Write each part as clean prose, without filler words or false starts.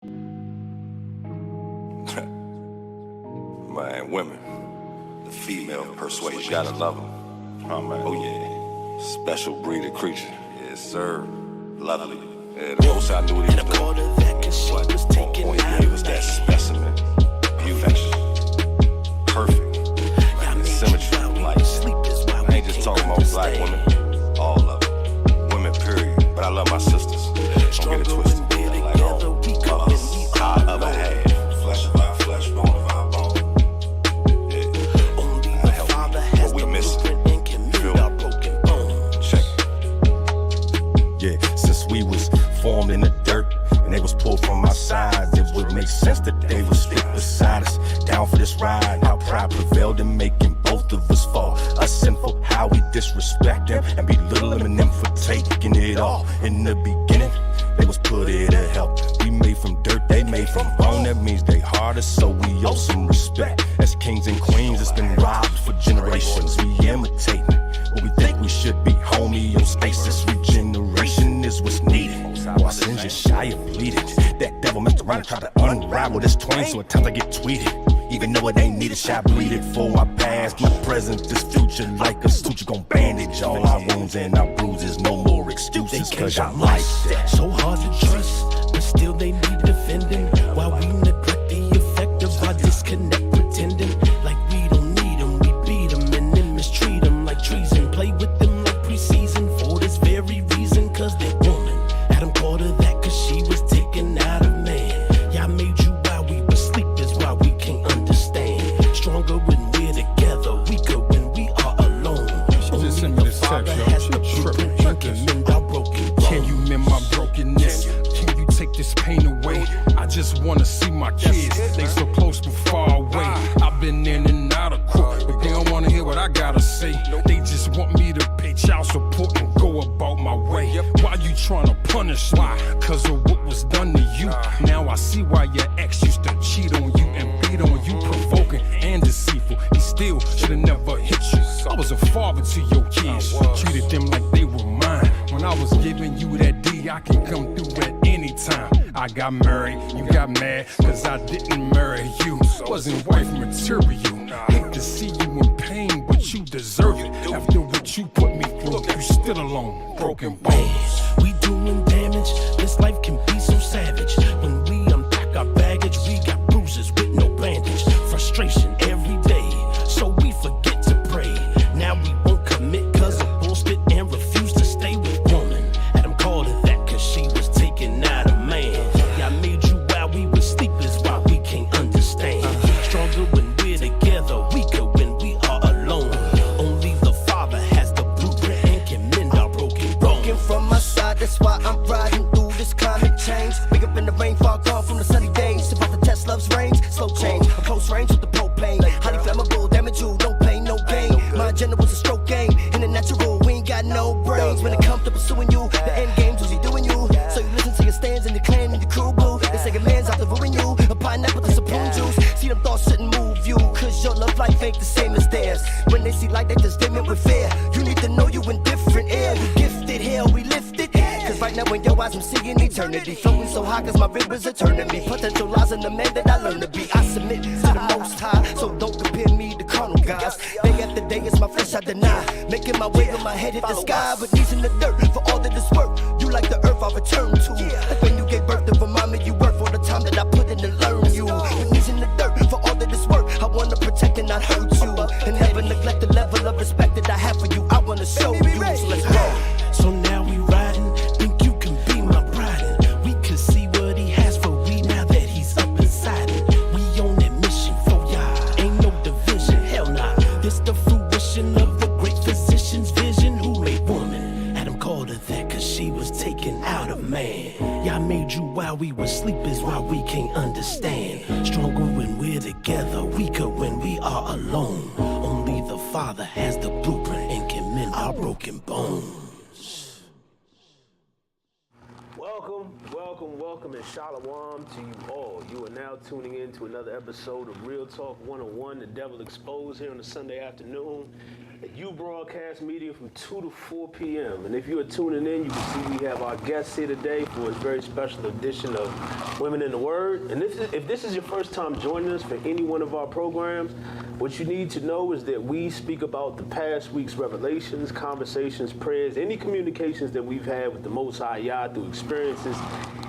Man, women, the female persuasion, gotta love them. Oh yeah, special breed of creature. Yes, sir. Lovely. Yeah, the most I knew what he was doing. Boy, he gave us that specimen. Perfection. Perfect. Man, symmetry. Like, I ain't just talking about black women. All of them. Women, period. But I love my sisters. Don't get it twisted. Like, I love a half. Flesh of our flesh, bone of our bone. Yeah. I help what we missing. Feel check. Yeah, since we was formed in the dirt and they was pulled from our sides, it would make sense that they would stick beside us. Down for this ride, our pride prevailed in making both of us fall. Us sinful, how we disrespect them and belittling them for taking it all. In the beginning, they was put here to help. We made from dirt, they made from bone. That means they harder, so we owe some respect. As kings and queens, it's been robbed for generations. We imitating what we think we should be. Homeostasis, regeneration is what's needed. Our sins just shy of bleeding. That devil messed around and tried to unravel this twain, so at times I get tweeted. Even though it ain't needed, shot bleeded for my past. My present, this future, like a suture, gon' bandage all our wounds and our bruises. No more excuses, cause I'm like that. So hard to trust, but still they need defending. While we neglect the effect of our disconnect, pretending like we don't need them. We beat them and then mistreat them like treason. Play with them like preseason for this very reason, cause they're woman. Adam called her that cause she was taken out of man. Y'all made you while we were asleep is why we can't understand. Stronger when we're together, weaker when we are alone. Only the Father has the blueprint and can mend our broken bones. Can you mend my brokenness? Can you take this pain away? I just wanna see my kids. They so close but far away. I've been in and out of court, but they don't wanna hear what I gotta say. They just want me to pay child support and go about my way. Why you tryna punish me? Cause of what was done to you. Now I see why your ex used to cheat on you and beat on you, provoking and deceitful. He still should've never hit you. I was a father to your kids, treated them like they were mine. When I was giving you that D, I can come through at any time. I got married, you got mad, cause I didn't marry you. Wasn't wife material. Hate to see you in pain, but you deserve it. After what you put me through, you still alone, broken bones. We doing damage, this life can be so savage. When we unpack our baggage, we got bruises with no bandage. Frustration every day, so we forget to pray. Now we won't commit cause of bullshit and refuse to stay with woman. Adam called her that cause she was taken out of man. Y'all made you while we were asleep is why we can't understand. Stronger when we're together, weaker when we are alone. Only the Father has the blueprint and can mend our broken bones. From my side, that's why I'm riding through this climate change. Wake up in the rain, far gone from the sunny days. About the test love's range, slow change. A close range with the propane. Highly flammable, damage you, no pain, no gain. My agenda was a stroke game. In the natural, we ain't got no brains. When it comes to pursuing you, the end game's usually doing you. So you listen to your stands and your clan and your crew blue. They say a man's out to ruin you. A pineapple to some prune juice. See them thoughts shouldn't move you, cause your love life ain't the same as theirs. When they see light, they just dim it with fear. You need to know you in different air. You gifted, hell, we lifted. Cause right now in your eyes I'm seeing eternity. Floating so high cause my rivers are turning me. Potential lies in the man that I learned to be. I submit to the most high, so don't compare me to carnal guys. Day after day it's my flesh I deny. Making my way with my head hit the sky. But knees in the dirt for all that it's worth. You like the earth I return to. Like when you gave birth to remind me you worth for the time that I put in to learn you. With knees in the dirt for all that it's worth. I wanna protect and not hurt you. And never neglect the level of respect that I have for you. I wanna show you, so let's go. So now we riding, think you can be my bride. We could see what he has for we now that he's up inside it. We on that mission for y'all, ain't no division, hell nah. This the fruition of the great physician's vision who made woman. Adam called her that cause she was taken out of man. Y'all made you while we were asleep is why we can't understand. Stronger when we're together, weaker when we are alone. Only the Father has the blueprint and can mend our broken bones. Welcome, and shalom to you all. You are now tuning in to another episode of Real Talk 101, The Devil Exposed, here on a Sunday afternoon. You broadcast media from 2 to 4 p.m. And if you are tuning in, you can see we have our guests here today for a very special edition of Women in the Word. And if this is your first time joining us for any one of our programs, what you need to know is that we speak about the past week's revelations, conversations, prayers, any communications that we've had with the Most High Yah through experiences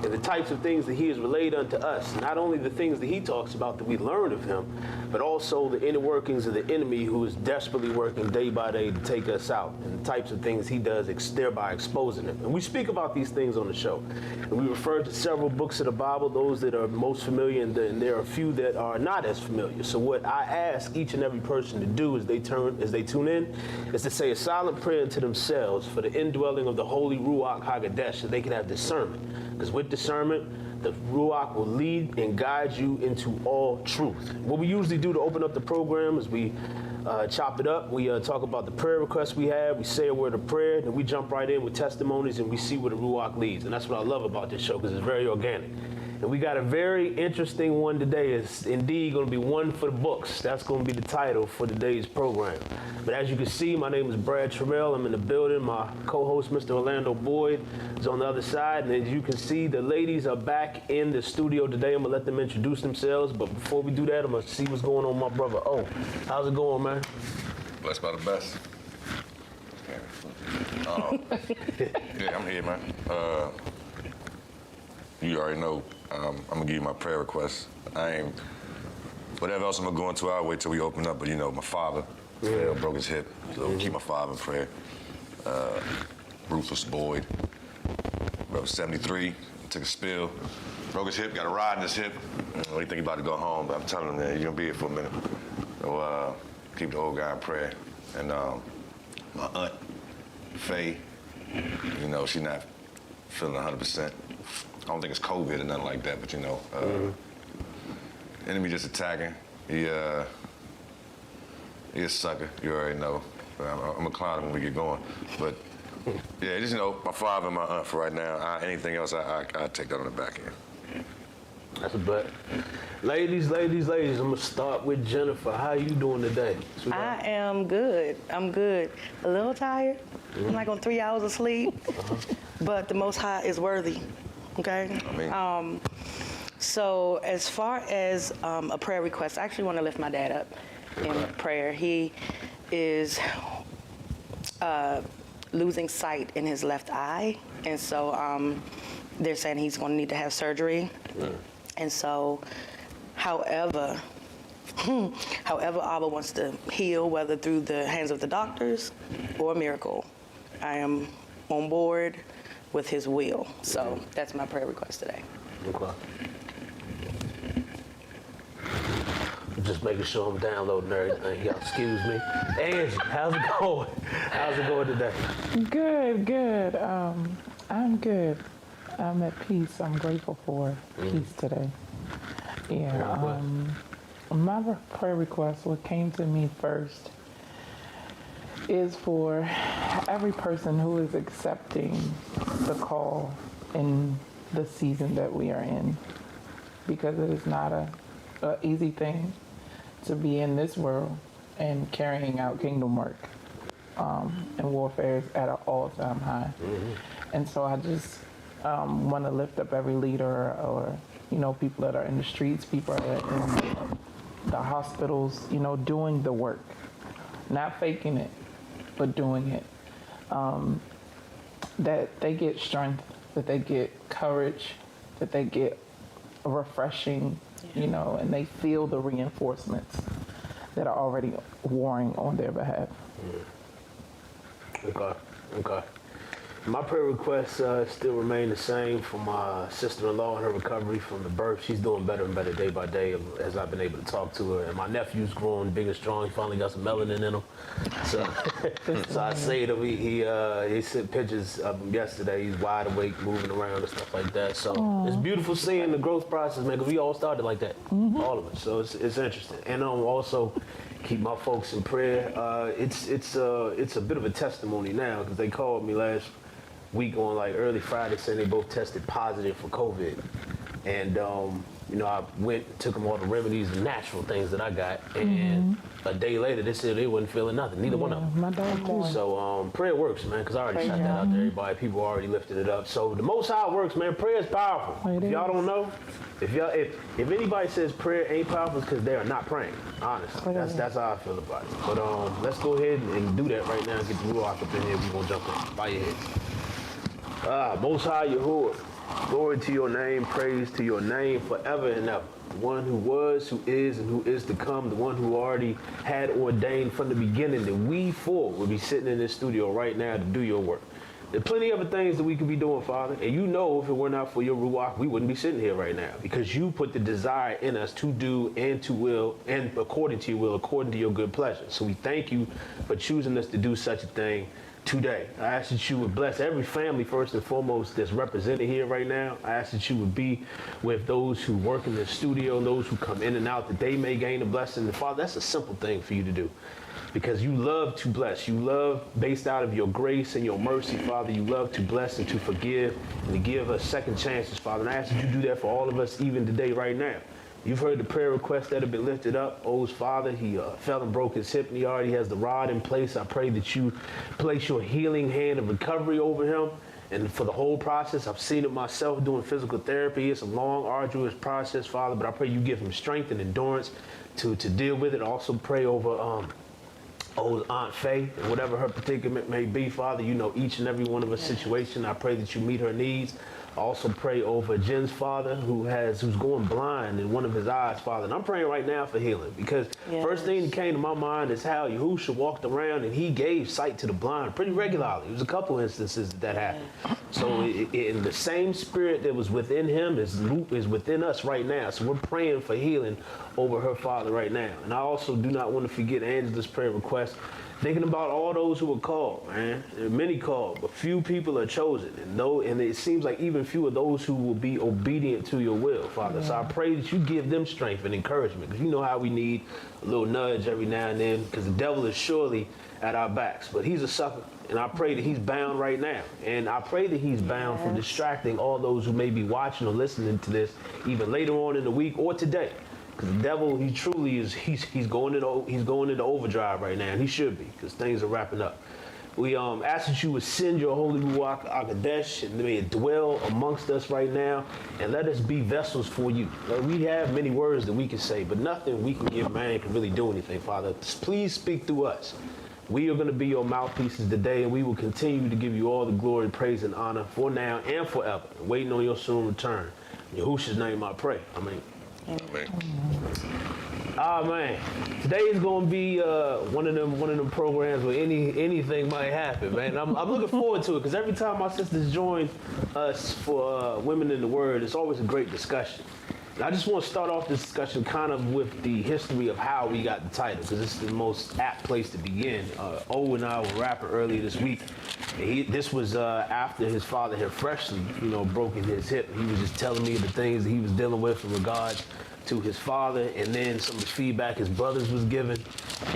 and the types of things that he has relayed unto us. Not only the things that he talks about that we learn of him, but also the inner workings of the enemy who is desperately working day by day to take us out, and the types of things he does thereby exposing them. And we speak about these things on the show. And we refer to several books of the Bible, those that are most familiar, and there are a few that are not as familiar. So what I ask each and every person to do as they tune in is to say a silent prayer to themselves for the indwelling of the Holy Ruach HaKodesh, so they can have discernment. Because with discernment, the Ruach will lead and guide you into all truth. What we usually do to open up the program is we chop it up. We talk about the prayer requests we have. We say a word of prayer, then we jump right in with testimonies, and we see where the Ruach leads. And that's what I love about this show, because it's very organic. And we got a very interesting one today. It's indeed going to be one for the books. That's going to be the title for today's program. But as you can see, my name is Brad Terrell. I'm in the building. My co-host, Mr. Orlando Boyd, is on the other side. And as you can see, the ladies are back in the studio today. I'm going to let them introduce themselves. But before we do that, I'm going to see what's going on with my brother. Oh, how's it going, man? Blessed by the best. Yeah, I'm here, man. You already know. I'm gonna give you my prayer request. Whatever else I'm gonna go into, I'll wait till we open up. But you know, my father broke his hip, so keep my father in prayer. Ruthless Boyd, bro, 73, took a spill, broke his hip, got a rod in his hip. What do you think he about to go home? But I'm telling him, man, you're gonna be here for a minute. So keep the old guy in prayer. And my aunt, Faye, you know, she's not feeling 100%. I don't think it's COVID or nothing like that, but you know, enemy just attacking. He a sucker, you already know. I'm gonna clown him when we get going. But yeah, just, you know, my father and my aunt for right now. Anything else, I take that on the back end. That's a bet. Ladies, I'm gonna start with Jennifer. How you doing today? I am good. I'm good. A little tired. I'm like on 3 hours of sleep, but the Most High is worthy. Okay. I mean. So as far as a prayer request, I actually want to lift my dad up in prayer. He is losing sight in his left eye, and so they're saying he's going to need to have surgery. And so, however Abba wants to heal, whether through the hands of the doctors or a miracle, I am on board with his will. So that's my prayer request today. Okay. Just making sure I'm downloading everything. Y'all excuse me. Angie, how's it going? How's it going today? Good. I'm good. I'm at peace. I'm grateful for peace today. Yeah. My prayer request, what came to me first, is for every person who is accepting the call in the season that we are in, because it is not a easy thing to be in this world and carrying out kingdom work, and warfare is at an all-time high. And so I just want to lift up every leader, or you know, people that are in the streets, people that are in the hospitals, you know, doing the work, not faking it, but doing it. That they get strength, that they get courage, that they get refreshing, you know, and they feel the reinforcements that are already warring on their behalf. Okay. My prayer requests still remain the same for my sister-in-law and her recovery from the birth. She's doing better and better day by day as I've been able to talk to her. And my nephew's growing big and strong. He finally got some melanin in him. So, so I say to him, he sent pictures of him yesterday. He's wide awake, moving around and stuff like that. So it's beautiful seeing the growth process, man, because we all started like that, all of us. So it's interesting. And also keep my folks in prayer. It's a bit of a testimony now, because they called me last week on like early Friday saying they both tested positive for COVID. And You know, I went and took them all the remedies and natural things that I got, and a day later they said they wasn't feeling nothing, neither one of them. My dog too. So prayer works, man, because I already shot that out to everybody. People already lifted it up. So the Most High works, man. Prayer is powerful. It If y'all is. don't know, if anybody says prayer ain't powerful, it's because they are not praying. Honestly, that's how I feel about it. But let's go ahead and do that right now. Get the Ruach up in here. We gonna jump in. Bow your head. Most High Yahuwah, glory to your name, praise to your name forever and ever. The one who was, who is, and who is to come, the one who already had ordained from the beginning that we four will be sitting in this studio right now to do your work. There are plenty of other things that we could be doing, Father, and you know if it were not for your Ruach, we wouldn't be sitting here right now, because you put the desire in us to do and to will, and according to your will, according to your good pleasure. So we thank you for choosing us to do such a thing today. I ask that you would bless every family first and foremost that's represented here right now. I ask that you would be with those who work in the studio, those who come in and out, that they may gain a blessing. And Father, that's a simple thing for you to do, because you love to bless. You love, based out of your grace and your mercy, Father, you love to bless and to forgive and to give us second chances, Father. And I ask that you do that for all of us even today, right now. You've heard the prayer requests that have been lifted up. O's father, he fell and broke his hip, and he already has the rod in place. I pray that you place your healing hand of recovery over him. And for the whole process, I've seen it myself doing physical therapy. It's a long, arduous process, Father, but I pray you give him strength and endurance to deal with it. I also pray over old Aunt Faye, and whatever her predicament may be, Father, you know each and every one of her situation. I pray that you meet her needs. I also pray over Jen's father, who's going blind in one of his eyes, Father. And I'm praying right now for healing, because first thing that came to my mind is how Yahushua walked around and he gave sight to the blind pretty regularly. There was a couple instances that happened. So in the same spirit that was within him is within us right now. So we're praying for healing over her father right now. And I also do not want to forget Angela's prayer request, thinking about all those who were called, man. There are many called, but few people are chosen. And it seems like even fewer those who will be obedient to your will, Father. So I pray that you give them strength and encouragement, because you know how we need a little nudge every now and then, because the devil is surely at our backs. But he's a sucker, and I pray that he's bound right now. And I pray that he's bound from distracting all those who may be watching or listening to this even later on in the week or today. Because the devil, he truly is, he's going into overdrive right now, and he should be, because things are wrapping up. We ask that you would send your Holy Ruach HaKodesh, and may it dwell amongst us right now, and let us be vessels for you. We have many words that we can say, but nothing we can give man can really do anything, Father. Please speak through us. We are going to be your mouthpieces today, and we will continue to give you all the glory, praise, and honor for now and forever, waiting on your soon return. In Yahushua's name I pray. Amen. Man, today is gonna be one of them programs where anything might happen, man. I'm looking forward to it, because every time my sisters join us for Women in the Word, it's always a great discussion. And I just want to start off this discussion kind of with the history of how we got the title, because it's the most apt place to begin. O and I were rapping earlier this week. And this was after his father had freshly, broken his hip. He was just telling me the things that he was dealing with in regards to his father, and then some of the feedback his brothers was giving.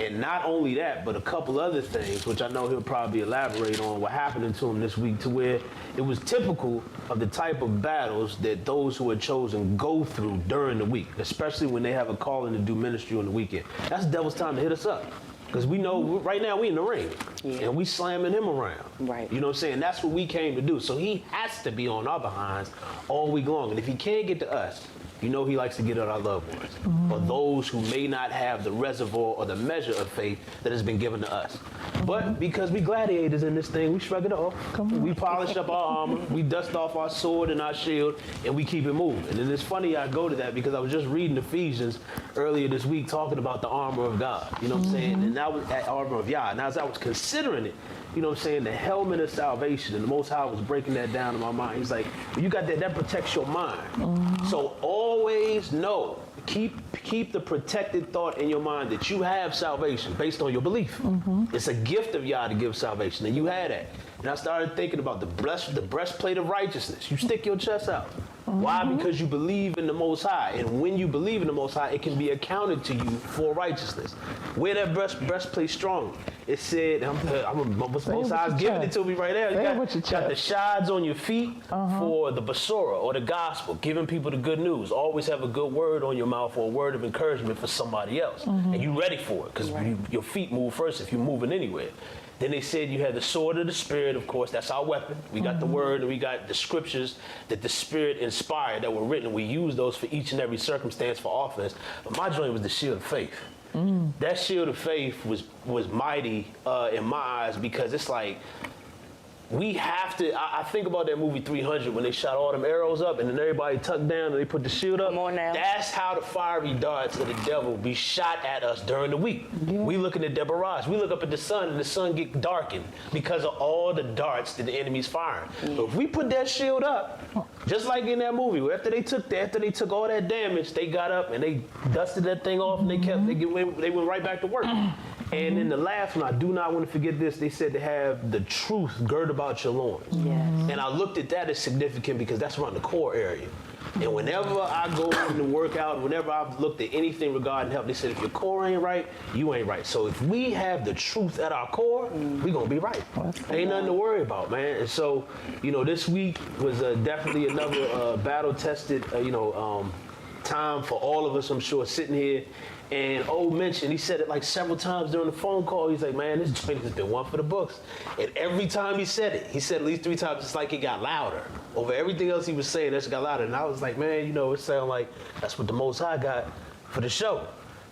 And not only that, but a couple other things, which I know he'll probably elaborate on, what happened to him this week, to where it was typical of the type of battles that those who are chosen go through during the week, especially when they have a calling to do ministry on the weekend. That's the devil's time to hit us up. Because we know right now we in the ring, and we slamming him around. Right. You know what I'm saying? That's what we came to do. So he has to be on our behinds all week long. And if he can't get to us, he likes to get at our loved ones, or those who may not have the reservoir or the measure of faith that has been given to us. But because we gladiators in this thing, we shrug it off. We polish up our armor, we dust off our sword and our shield, and we keep it moving. And then it's funny I go to that, because I was just reading Ephesians earlier this week talking about the armor of God. You know what I'm saying? And that was that armor of Yah. And as I was considering it, the helmet of salvation, and the Most High was breaking that down in my mind. He's like, you got that protects your mind. So always know, keep the protected thought in your mind that you have salvation based on your belief. It's a gift of Yah to give salvation, and you had that. And I started thinking about the breastplate of righteousness. You stick your chest out. Why? Because you believe in the Most High. And when you believe in the Most High, it can be accounted to you for righteousness. Wear that breastplate strong. It said, Most High's giving it to me right now. You got the shads on your feet for the Basura or the gospel, giving people the good news. Always have a good word on your mouth or a word of encouragement for somebody else. And you ready for it, because your feet move first if you're moving anywhere. Then they said you had the sword of the Spirit, of course, that's our weapon. We got the word and we got the scriptures that the Spirit inspired that were written. We use those for each and every circumstance for offense. But my joint was the shield of faith. That shield of faith was mighty in my eyes, because it's like, we have to, I think about that movie 300 when they shot all them arrows up and then everybody tucked down and they put the shield up. Come on now. That's how the fiery darts of the devil be shot at us during the week. Yeah. We looking at Deborah Ross. We look up at the sun and the sun get darkened because of all the darts that the enemy's firing. But if we put that shield up, just like in that movie, after they took all that damage, they got up and they dusted that thing off and they went right back to work. And in the last one, I do not want to forget this, they said to have the truth girt about your loins. Yes. And I looked at that as significant because that's around the core area. And whenever I go in to work out, whenever I've looked at anything regarding health, they said if your core ain't right, you ain't right. So if we have the truth at our core, we gonna be right. Ain't nothing to worry about, man. And so, this week was definitely another battle-tested, time for all of us, I'm sure, sitting here. And O mentioned, he said it like several times during the phone call. He's like, man, this joint has been one for the books. And every time he said it at least 3 times, it's like it got louder. Over everything else he was saying, that got louder. And I was like, man, it sounded like that's what the Most High got for the show.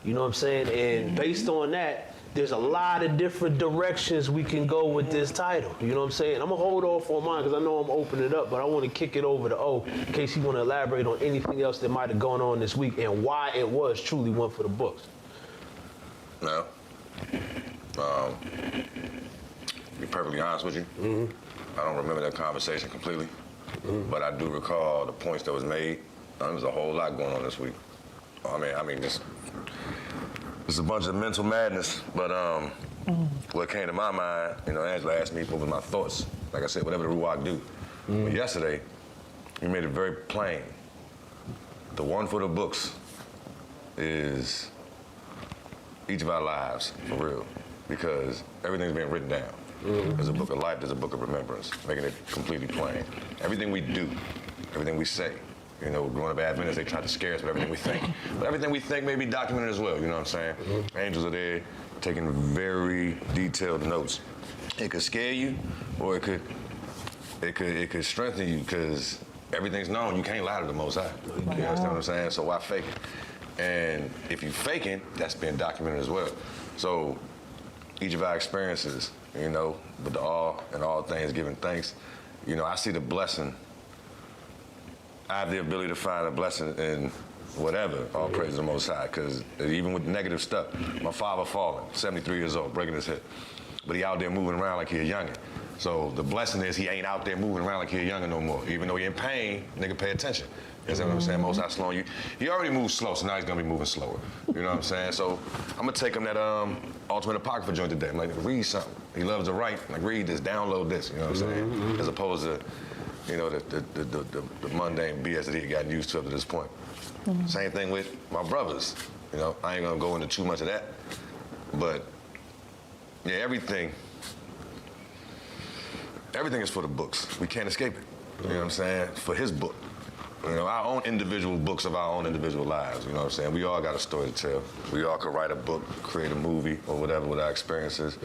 You know what I'm saying? And based on that, there's a lot of different directions we can go with this title. You know what I'm saying? I'm going to hold off on mine because I know I'm opening it up, but I want to kick it over to O in case he want to elaborate on anything else that might have gone on this week and why it was truly one for the books. No. To be perfectly honest with you, I don't remember that conversation completely, but I do recall the points that was made. There was a whole lot going on this week. I mean, it's a bunch of mental madness, but what came to my mind, Angela asked me what were my thoughts. Like I said, whatever the Ruach do. But yesterday, he made it very plain. The one for the books is each of our lives, for real, because everything's been written down. There's a book of life, there's a book of remembrance, making it completely plain. Everything we do, everything we say, growing up Adventists, they try to scare us with everything we think. But everything we think may be documented as well, you know what I'm saying? Angels are there taking very detailed notes. It could scare you, or it could strengthen you, because everything's known. You can't lie to the Most High. You understand what I'm saying? So why fake it? And if you faking, that's been documented as well. So each of our experiences, but in all things giving thanks, I see the blessing. I have the ability to find a blessing in whatever, all praise to the Most High, because even with negative stuff, my father fallen, 73 years old, breaking his hip, but he out there moving around like he a youngin'. So the blessing is he ain't out there moving around like he a youngin' no more. Even though he in pain, nigga, pay attention. You know what I'm saying? Most High slowing you. He already moves slow, so now he's gonna be moving slower. You know what I'm saying? So I'm gonna take him that Ultimate Apocrypha joint today. I'm like, read something. He loves to write. Like, read this, download this. You know what I'm saying? As opposed to, the mundane BS that he had gotten used to up to this point. Same thing with my brothers. I ain't gonna go into too much of that. But yeah, everything is for the books. We can't escape it. You know what I'm saying? For his book. Our own individual books of our own individual lives. You know what I'm saying? We all got a story to tell. We all could write a book, create a movie, or whatever with our experiences.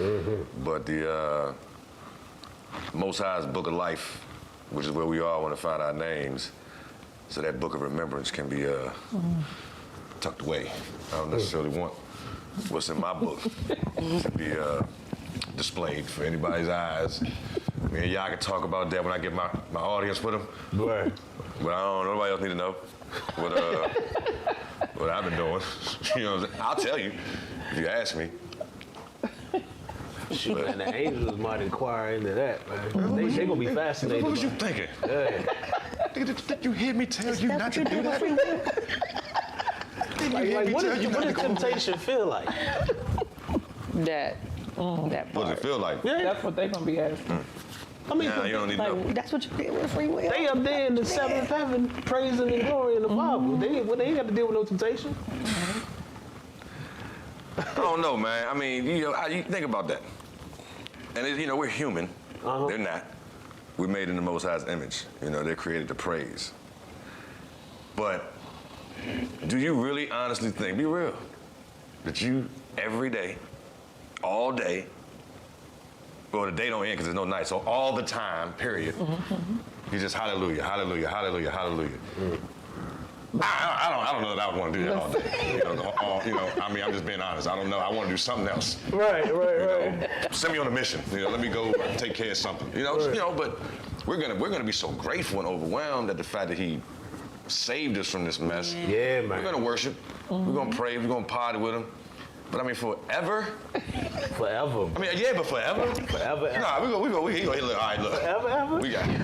But the Most High's Book of Life, which is where we all want to find our names, so that book of remembrance can be tucked away. I don't necessarily want what's in my book to be displayed for anybody's eyes. Me and y'all can talk about that when I get my audience with them. Right. But I don't know, nobody else need to know what I've been doing. You know what I'm saying? I'll tell you if you ask me. Shoot, man, the angels might inquire into that, man. They gonna be fascinated. What was you thinking? Did you hear me tell you not to do that? What does temptation feel like? That part. What does it feel like? Yeah. That's what they're gonna be asking. I mean, Nah, you don't need no. Like, that's what you did with free will. they up there in the seventh heaven, praising and glory in the Bible. They ain't got to deal with no temptation. I don't know, man. I mean, you think about that. And we're human. Uh-huh. They're not. We're made in the Most High's image. They're created to praise. But do you really honestly think, be real, that you every day, all day, well, the day don't end because there's no night, so all the time, period, you just hallelujah, hallelujah, hallelujah, hallelujah. I don't know that I would want to do that all day. I mean, I'm just being honest. I don't know. I want to do something else. Right. Send me on a mission. Let me go take care of something. But we're gonna be so grateful and overwhelmed at the fact that He saved us from this mess. Yeah, man. We're gonna worship. We're gonna pray. We're gonna party with Him. But I mean, forever. Forever. I mean, yeah, but forever. Forever. Nah, he gonna hit. All right, look. Forever. We got it.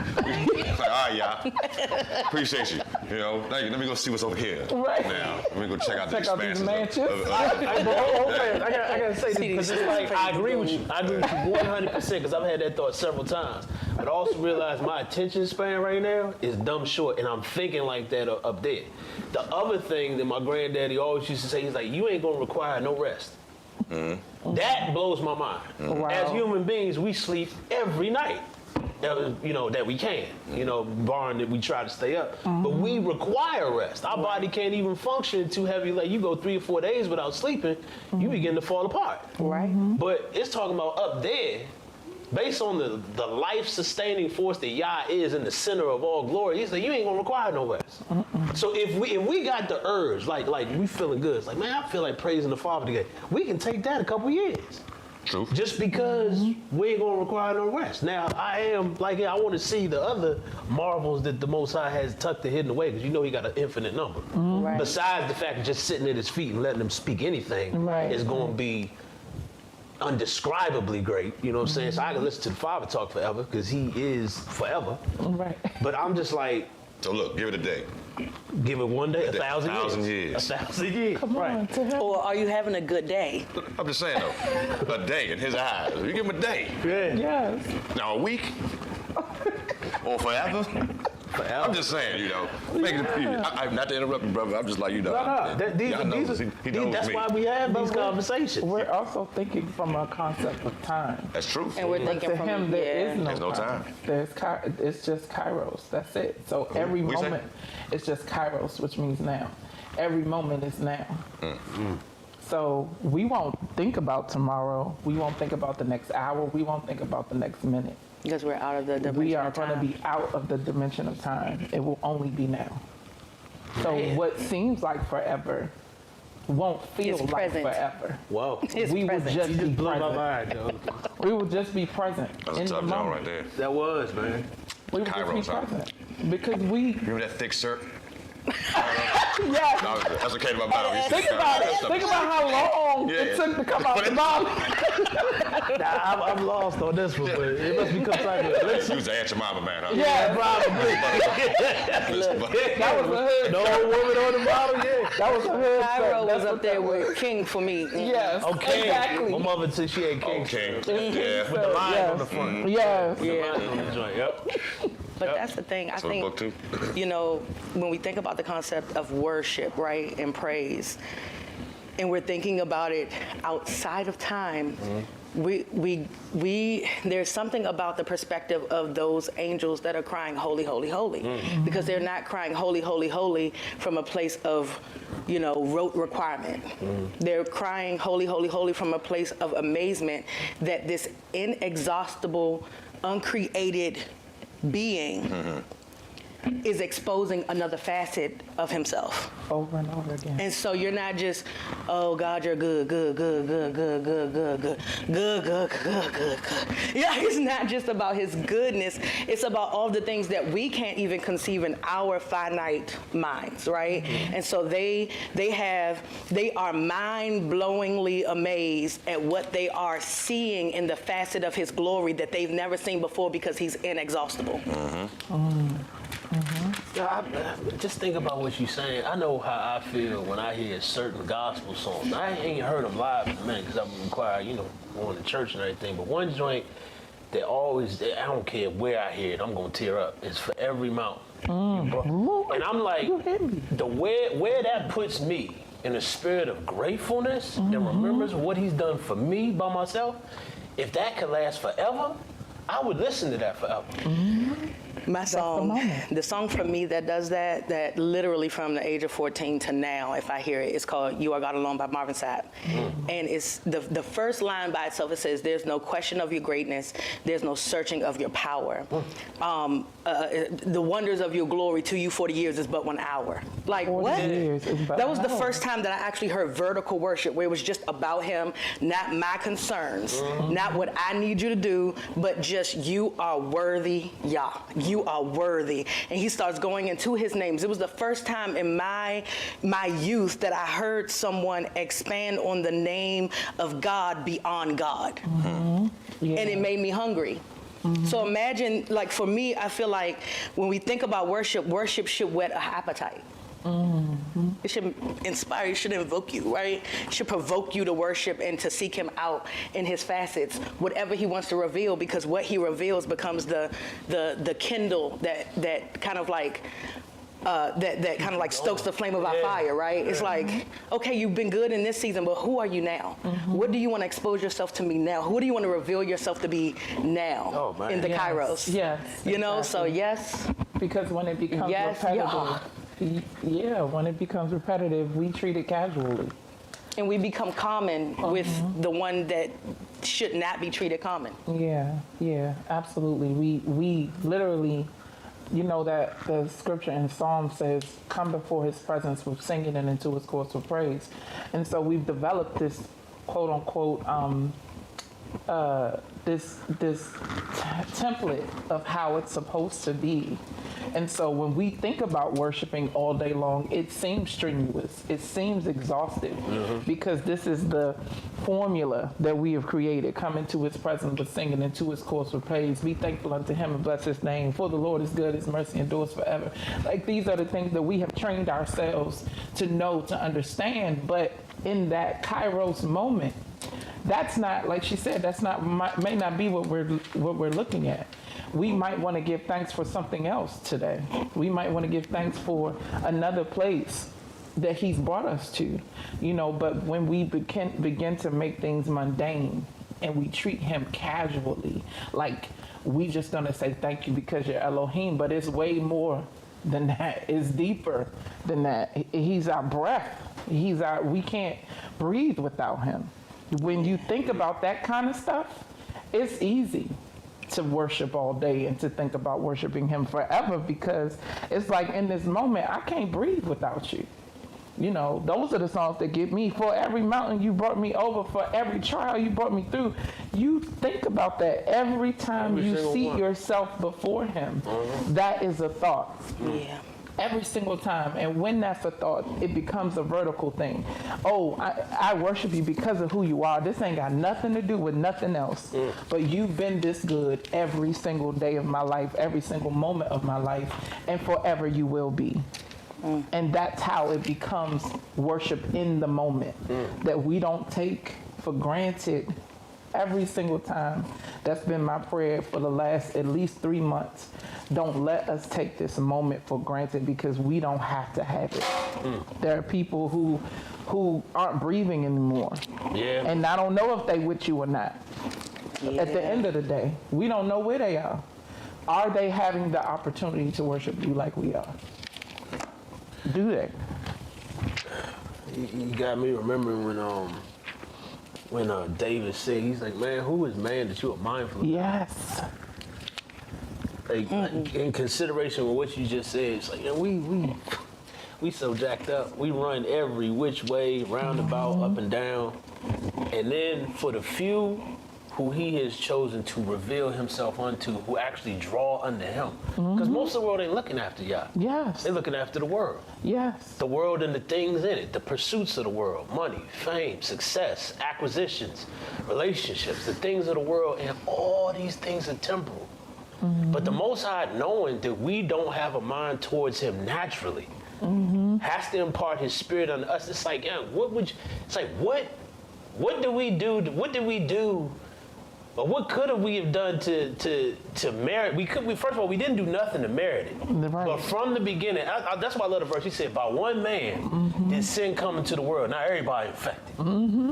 Like, all right, y'all. Appreciate you. Thank you. Let me go see what's over here. Right. Now, let me go check out the Check out these expanses. mansions. I gotta say this because it's like I agree with you. I agree with you 100% because I've had that thought several times. But I also realize my attention span right now is dumb short, and I'm thinking like that up there. The other thing that my granddaddy always used to say, he's like, "You ain't gonna require no rest." Mm-hmm. That blows my mind. Mm-hmm. Wow. As human beings, we sleep every night. That we can, barring that we try to stay up. Mm-hmm. But we require rest. Our body can't even function too heavy. Like you go 3 or 4 days without sleeping, you begin to fall apart. Right. But it's talking about up there, based on the life-sustaining force that Yah is in the center of all glory. He's like, you ain't gonna require no rest. So if we got the urge, like we feeling good, it's like, man, I feel like praising the Father today. We can take that a couple years. True. Just because we ain't gonna require no rest. Now, I want to see the other marvels that the Most High has tucked and hidden away, because He got an infinite number. Right. Besides the fact of just sitting at His feet and letting Him speak anything, is going to be undescribably great. You know what I'm saying? So I can listen to the Father talk forever, because He is forever. Right. But I'm just like, So look, give it a day. give it one day, 1,000 years. 1,000 years. Come on, to him. Or are you having a good day? I'm just saying though, a day in His eyes. You give Him a day. Yeah. Yes. Now a week or forever. I'm just saying, make it, I'm not to interrupt you, brother. I'm just like, No. That's why we have these conversations. We're also thinking from a concept of time. That's true. And we're But thinking to from him, there is There's no time. It's just Kairos. That's it. So every We say? moment, it's just Kairos, which means now. Every moment is now. So we won't think about tomorrow. We won't think about the next hour. We won't think about the next minute. because we're out of the dimension We are of going to time. be out of the dimension of time. It will only be now. So Man. what seems like forever won't feel It's like present. forever. Whoa. It's we present. will just You be just blew my present. mind, yo. We will just be present That's a in the tough job moment. right there. That was, man. We will Kairos, just be huh? present because we. Remember that thick shirt? Yes. No, that's what came to my mind. Think about it. Think about how long Yeah. it took to come out the bottom. Nah, I'm lost on this one, but it must be You was the Aunt Jemima man, huh? Yeah, Probably. that was a hood. No woman on the bottom, yeah. That was a hood. Cairo shirt. was That's up what there that was. with King for me. Yes. Okay. Exactly. My mother said she had king. Okay. With Yeah. the line Yes. on the front. Yes. The line on the joint, yep. But that's the thing. I So the think, book too. when we think about the concept of worship, right, and praise, and we're thinking about it outside of time, we there's something about the perspective of those angels that are crying holy, holy, holy, because they're not crying holy, holy, holy from a place of rote requirement. They're crying holy, holy, holy from a place of amazement that this inexhaustible, uncreated being is exposing another facet of himself. Over and over again. And so you're not just, oh God, you're good, good, good, good, good, good, good, good, good, good, good, good, good. Yeah, it's not just about his goodness. It's about all the things that we can't even conceive in our finite minds, right? And so they are mind-blowingly amazed at what they are seeing in the facet of his glory that they've never seen before because he's inexhaustible. Just think about what you're saying. I know how I feel when I hear certain gospel songs. I ain't heard them live in a minute because I'm required, going to church and everything. But one joint that always, I don't care where I hear it, I'm gonna tear up. It's for every mountain. And I'm like, where that puts me in a spirit of gratefulness and remembrance of what he's done for me by myself, if that could last forever, I would listen to that forever. My song, the song for me that does that literally from the age of 14 to now, if I hear it, it's called You Are God Alone by Marvin Sapp. And it's the first line by itself, it says, there's no question of your greatness, there's no searching of your power. The wonders of your glory to you 40 years is but 1 hour. Like, what? That was the first time that I actually heard vertical worship, where it was just about him, not my concerns, not what I need you to do, but just you are worthy, Yah. You are worthy. And he starts going into his names. It was the first time in my youth that I heard someone expand on the name of God beyond God. And it made me hungry. So imagine, like for me, I feel like when we think about worship, worship should whet an appetite. It should inspire you, should invoke you, right? It should provoke you to worship and to seek him out in his facets, whatever he wants to reveal, because what he reveals becomes the kindle that kind of like that kind of like stokes the flame of our fire, right? It's like, okay, you've been good in this season, but who are you now? What do you want to expose yourself to me now? Who do you want to reveal yourself to be now in the Kairos? Yes. You know, so yes. Because when it becomes repetitive, when it becomes repetitive, we treat it casually. And we become common with the one that should not be treated common. Yeah, absolutely. We literally, you know, that the scripture in Psalm says, come before his presence with singing and into his courts with praise. And so we've developed this quote unquote, this template of how it's supposed to be. And so when we think about worshiping all day long, it seems strenuous. It seems exhaustive because this is the formula that we have created. Come into his presence with singing, into his courts with praise. Be thankful unto him and bless his name. For the Lord is good, his mercy endures forever. Like, these are the things that we have trained ourselves to know, to understand. But in that Kairos moment, that's not, like she said, that's not, may not be what we're looking at. We might want to give thanks for something else today. We might want to give thanks for another place that he's brought us to, you know, but when we begin to make things mundane and we treat him casually, like we just gonna say thank you because you're Elohim, but it's way more than that. It's deeper than that. He's our breath. We can't breathe without him. When you think about that kind of stuff, it's easy to worship all day and to think about worshiping him forever, because it's like, in this moment, I can't breathe without you. You know, those are the songs that get me. For every mountain you brought me over, for every trial you brought me through. You think about that every time you see yourself before him. That is a thought. Yeah. Every single time. And when that's a thought, it becomes a vertical thing. Oh, I worship you because of who you are. This ain't got nothing to do with nothing else. But you've been this good every single day of my life, every single moment of my life, and forever you will be. And that's how it becomes worship in the moment, that we don't take for granted. Every single time. That's been my prayer for the last at least 3 months. Don't let us take this moment for granted, because we don't have to have it. There are people who aren't breathing anymore. And I don't know if they with you or not. At the end of the day, we don't know where they are. Are they having the opportunity to worship you like we are? Do they? You got me remembering when David said, he's like, man, who is man that you are mindful of? Yes. Like, in consideration of what you just said, it's like, yeah, we so jacked up. We run every which way, roundabout, up and down. And then for the few who he has chosen to reveal himself unto, who actually draw unto him. Because most of the world ain't looking after Yah. Yes. They're looking after the world. Yes. The world and the things in it, the pursuits of the world, money, fame, success, acquisitions, relationships, the things of the world, and all these things are temporal. But the Most High, knowing that we don't have a mind towards him naturally, has to impart his spirit unto us. It's like, yeah, what do we do But what could have we have done to merit? First of all, we didn't do nothing to merit it. Right. But from the beginning, that's why I love the verse. He said, "By one man did sin come into the world. Now everybody infected.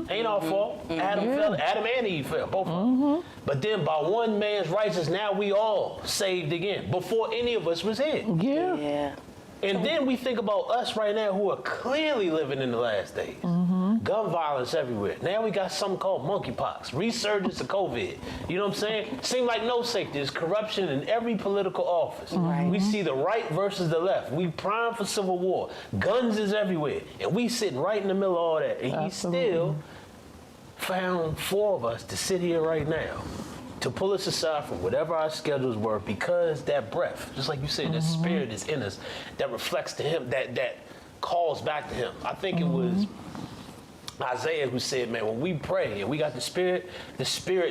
Ain't our fault. Adam fell. Adam and Eve fell. Both of them. But then by one man's righteousness, now we all saved again. Before any of us was here. Yeah. And then we think about us right now who are clearly living in the last days. Gun violence everywhere. Now we got something called monkeypox, resurgence of COVID. You know what I'm saying? Seems like no safety. There's corruption in every political office. We see the right versus the left. We prime for civil war. Guns is everywhere. And we sitting right in the middle of all that. And he still found 4 of us to sit here right now, to pull us aside from whatever our schedules were, because that breath, just like you said, that spirit is in us, that reflects to him, that calls back to him. I think it was Isaiah who said, man, when we pray and we got the spirit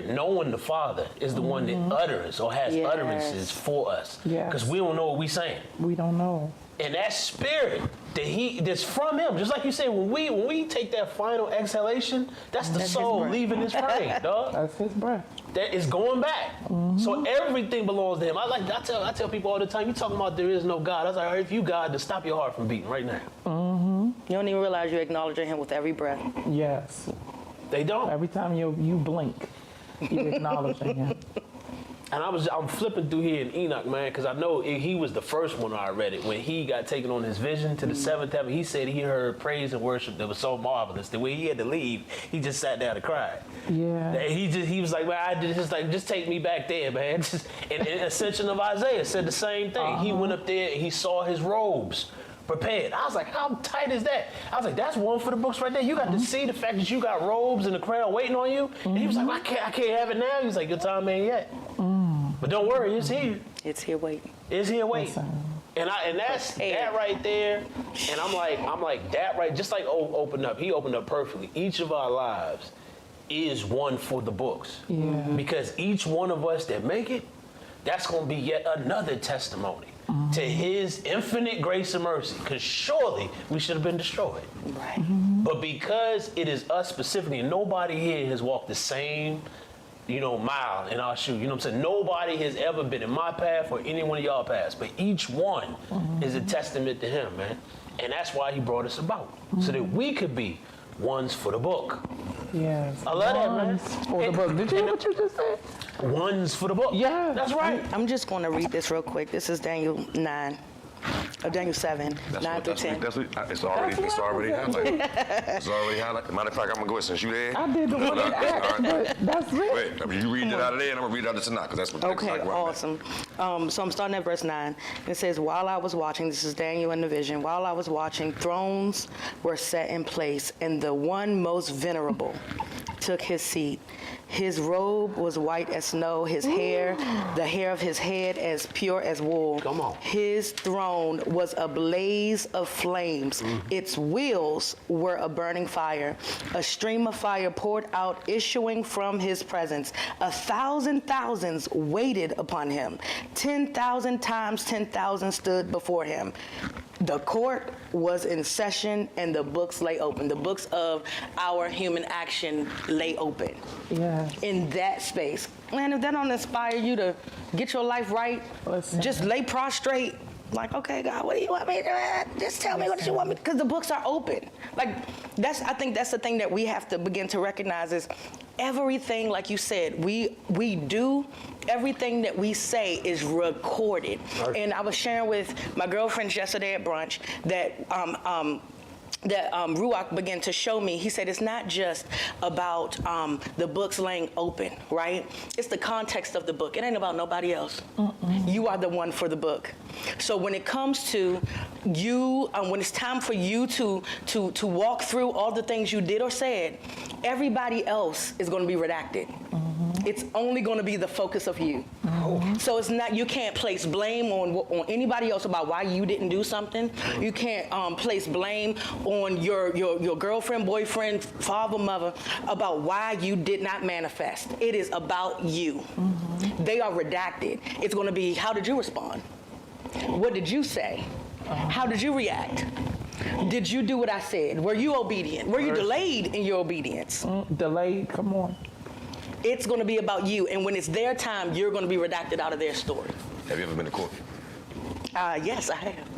knowing the Father is the one that utters or has utterances for us. Because we don't know what we saying. We don't know. And that spirit that's from him, just like you said, when we take that final exhalation, that's the soul leaving this frame, dog. That's his breath. That is going back. So everything belongs to him. I tell people all the time, you talking about there is no God. I was like, if you God, then stop your heart from beating right now. You don't even realize you're acknowledging him with every breath. Yes. They don't. Every time you blink, you're acknowledging him. And I'm flipping through here in Enoch, man, because I know he was the first one I read it when he got taken on his vision to the 7th heaven. He said he heard praise and worship that was so marvelous that when he had to leave, he just sat down and cried. Yeah. He was like, man, just take me back there, man. And Ascension of Isaiah said the same thing. He went up there and he saw his robes prepared. I was like, how tight is that? I was like, that's one for the books right there. You got to see the fact that you got robes in the crowd waiting on you. And he was like, I can't have it now. He was like, your time ain't yet. But don't worry, it's here. It's here waiting. It's here waiting. And that's that right there. And I'm like that right, just like opened up. He opened up perfectly. Each of our lives is one for the books. Because each one of us that make it, that's going to be yet another testimony to his infinite grace and mercy. Because surely we should have been destroyed. Right. But because it is us specifically, and nobody here has walked the same mile in our shoe. You know what I'm saying? Nobody has ever been in my path or any one of y'all paths, but each one is a testament to him, man. And that's why he brought us about, so that we could be ones for the book. Yes. I love that, man. Ones for the book. Did you hear what you just said? Ones for the book. Yeah. That's right. I'm just going to read this real quick. This is Daniel 9. Daniel 7, 9 through 10. It's already highlighted. It's already highlighted. Matter of fact, I'm going to go ahead since you there. I did the one in Acts, but that's it. Wait, you read it out of there, and I'm going to read it out of Tanakh, because that's what Okay, like right awesome. So I'm starting at verse 9. It says, while I was watching, this is Daniel in the vision, while I was watching, thrones were set in place, and the one most venerable took his seat. His robe was white as snow, his hair, the hair of his head as pure as wool. Come on. His throne was a blaze of flames. Its wheels were a burning fire. A stream of fire poured out, issuing from his presence. 1,000 thousands waited upon him. 10,000 times 10,000 stood before him. The court was in session and the books lay open. The books of our human action lay open. Yes. In that space. Man, if that don't inspire you to get your life right, Listen. just lay prostrate. Like, okay, God, what do you want me to do? Just tell me what you want me to, because the books are open. Like, I think that's the thing that we have to begin to recognize is everything, like you said, we do, everything that we say is recorded. Right. And I was sharing with my girlfriends yesterday at brunch that Ruach began to show me. He said it's not just about the books laying open, right? It's the context of the book. It ain't about nobody else. You are the one for the book. So when it comes to you, when it's time for you to walk through all the things you did or said, everybody else is going to be redacted. It's only going to be the focus of you. So it's not, you can't place blame on anybody else about why you didn't do something. You can't place blame on your girlfriend, boyfriend, father, mother about why you did not manifest. It is about you. They are redacted. It's going to be, how did you respond? What did you say? How did you react? Did you do what I said? Were you obedient? Were you delayed in your obedience? Delayed, come on. It's going to be about you. And when it's their time, you're going to be redacted out of their story. Have you ever been to court? Yes, I have.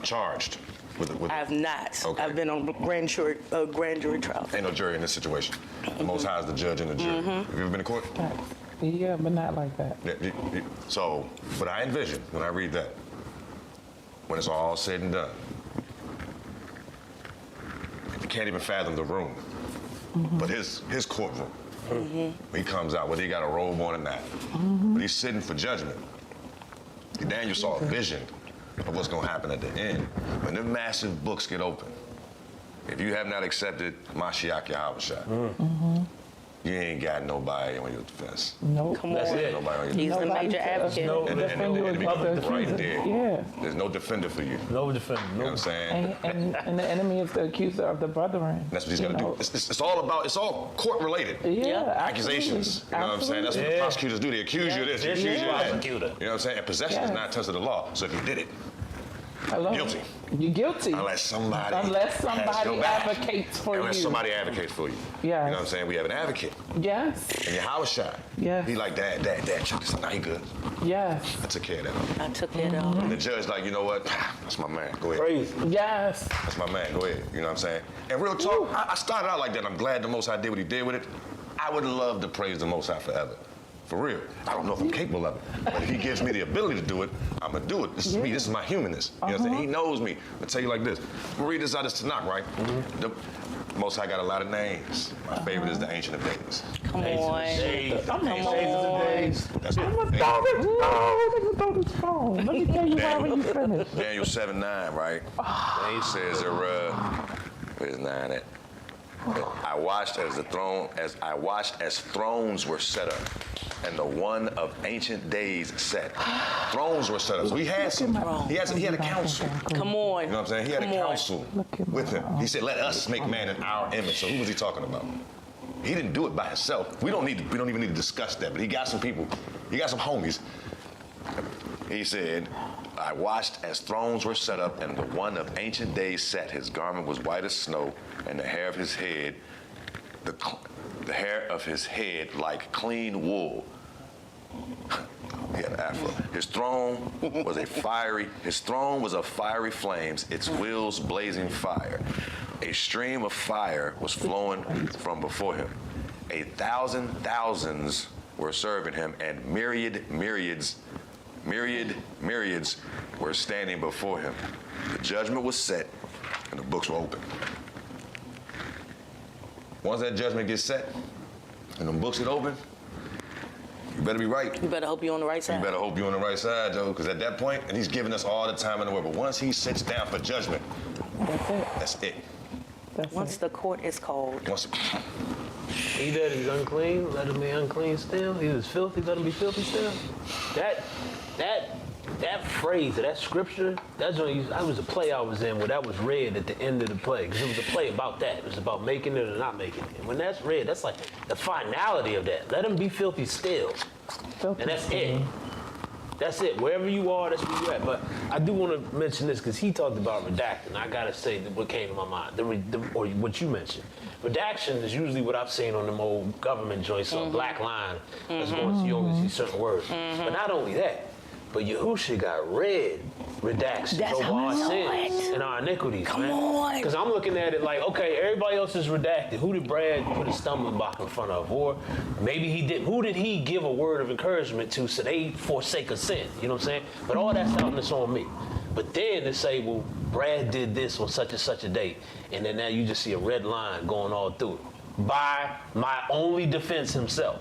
Charged with I have not. Okay. I've been on grand jury trial. Ain't no jury in this situation. The Most High is the judge and the jury. Have you ever been to court? Yeah, but not like that. So, what I envision when I read that, when it's all said and done, you can't even fathom the room, but his courtroom. He comes out, whether he got a robe on or not, but he's sitting for judgment. Daniel saw a vision of what's going to happen at the end. When the massive books get open, if you have not accepted Mashiach Yahushua, you ain't got nobody on your defense. Nope. Come That's on. it. Nobody on your He's the defense. major advocate. No And defender the against the right accuser. there. Yeah. There's no defender for you. No defender. You know what I'm saying? And the enemy is the accuser of the brethren. That's what he's You gonna know? do. It's all court related. Yeah, Accusations. You know what I'm saying? That's what the Yeah. prosecutors do. They accuse you of this, they accuse you of that. Prosecutor. You know what I'm saying? And possession is Yes. not touched to the law. So if you did it, Hello? guilty. You're guilty. Unless somebody Unless has your somebody back. advocates for Unless you. somebody advocates for you. Yes. You know what I'm saying? We have an advocate. Yes. And Yahushua. Yes. He like, Dad, check this out. Nah, he good. Yes. I took care of that. I took it all. And the judge like, you know what? That's my man. Go ahead. Crazy. Yes. That's my man. Go ahead. You know what I'm saying? And real talk, I started out like that. I'm glad the Most High did what he did with it. I would love to praise the Most High forever. For real. I don't know if I'm capable of it. But if he gives me the ability to do it, I'm going to do it. This is me. This is my humanness. You know what I'm saying? He knows me. I'll tell you like this. I'm read this out of Tanakh, right? The Most High got a lot of names. My favorite is the Ancient of Days. Come on. Days. Come Days on. of the days. That's it. Throw this phone. Let me tell you why when you finish. Daniel 7:9, right? He says, where's 9 at? I watched as thrones were set up, and the one of ancient days sat. Thrones were set up. So he had he had a council. Come on. You know what I'm saying? He had a Come on. council with him. He said, "Let us make man in our image." So who was he talking about? He didn't do it by himself. We don't even need to discuss that. But he got some people. He got some homies. He said, I watched as thrones were set up, and the one of ancient days sat. His garment was white as snow, and the hair of his head, the hair of his head like clean wool. He had an afro. His throne was of fiery flames, its wheels blazing fire. A stream of fire was flowing from before him. 1,000 thousands were serving him, and myriads were standing before him. The judgment was set, and the books were open. Once that judgment gets set, and the books get open, you better be right. You better hope you're on the right side. You better hope you're on the right side, Joe, because at that point, and he's giving us all the time in the world, but once he sits down for judgment, that's it. Once the court is called. He that is unclean, let him be unclean still. He was filthy, let him be filthy still. That phrase, that scripture, that was a play I was in where that was read at the end of the play. Because it was a play about that. It was about making it or not making it. And when that's read, that's like the finality of that. Let him be filthy still. And that's it. That's it. Wherever you are, that's where you at. But I do want to mention this because he talked about redacting. I gotta say that what came to my mind, or what you mentioned. Redaction is usually what I've seen on them old government joints, a black line that's going to you only see certain words. But not only that, but Yahushua got red redactions That's over how I our know sins it. and our iniquities, Come man. on. Because I'm looking at it like, okay, everybody else is redacted. Who did Brad put a stumbling block in front of? Or maybe he did. Who did he give a word of encouragement to so they forsake a sin? You know what I'm saying? But all that's out and it's on me. But then to say, well, Brad did this on such and such a date, and then now you just see a red line going all through it. By my only defense himself.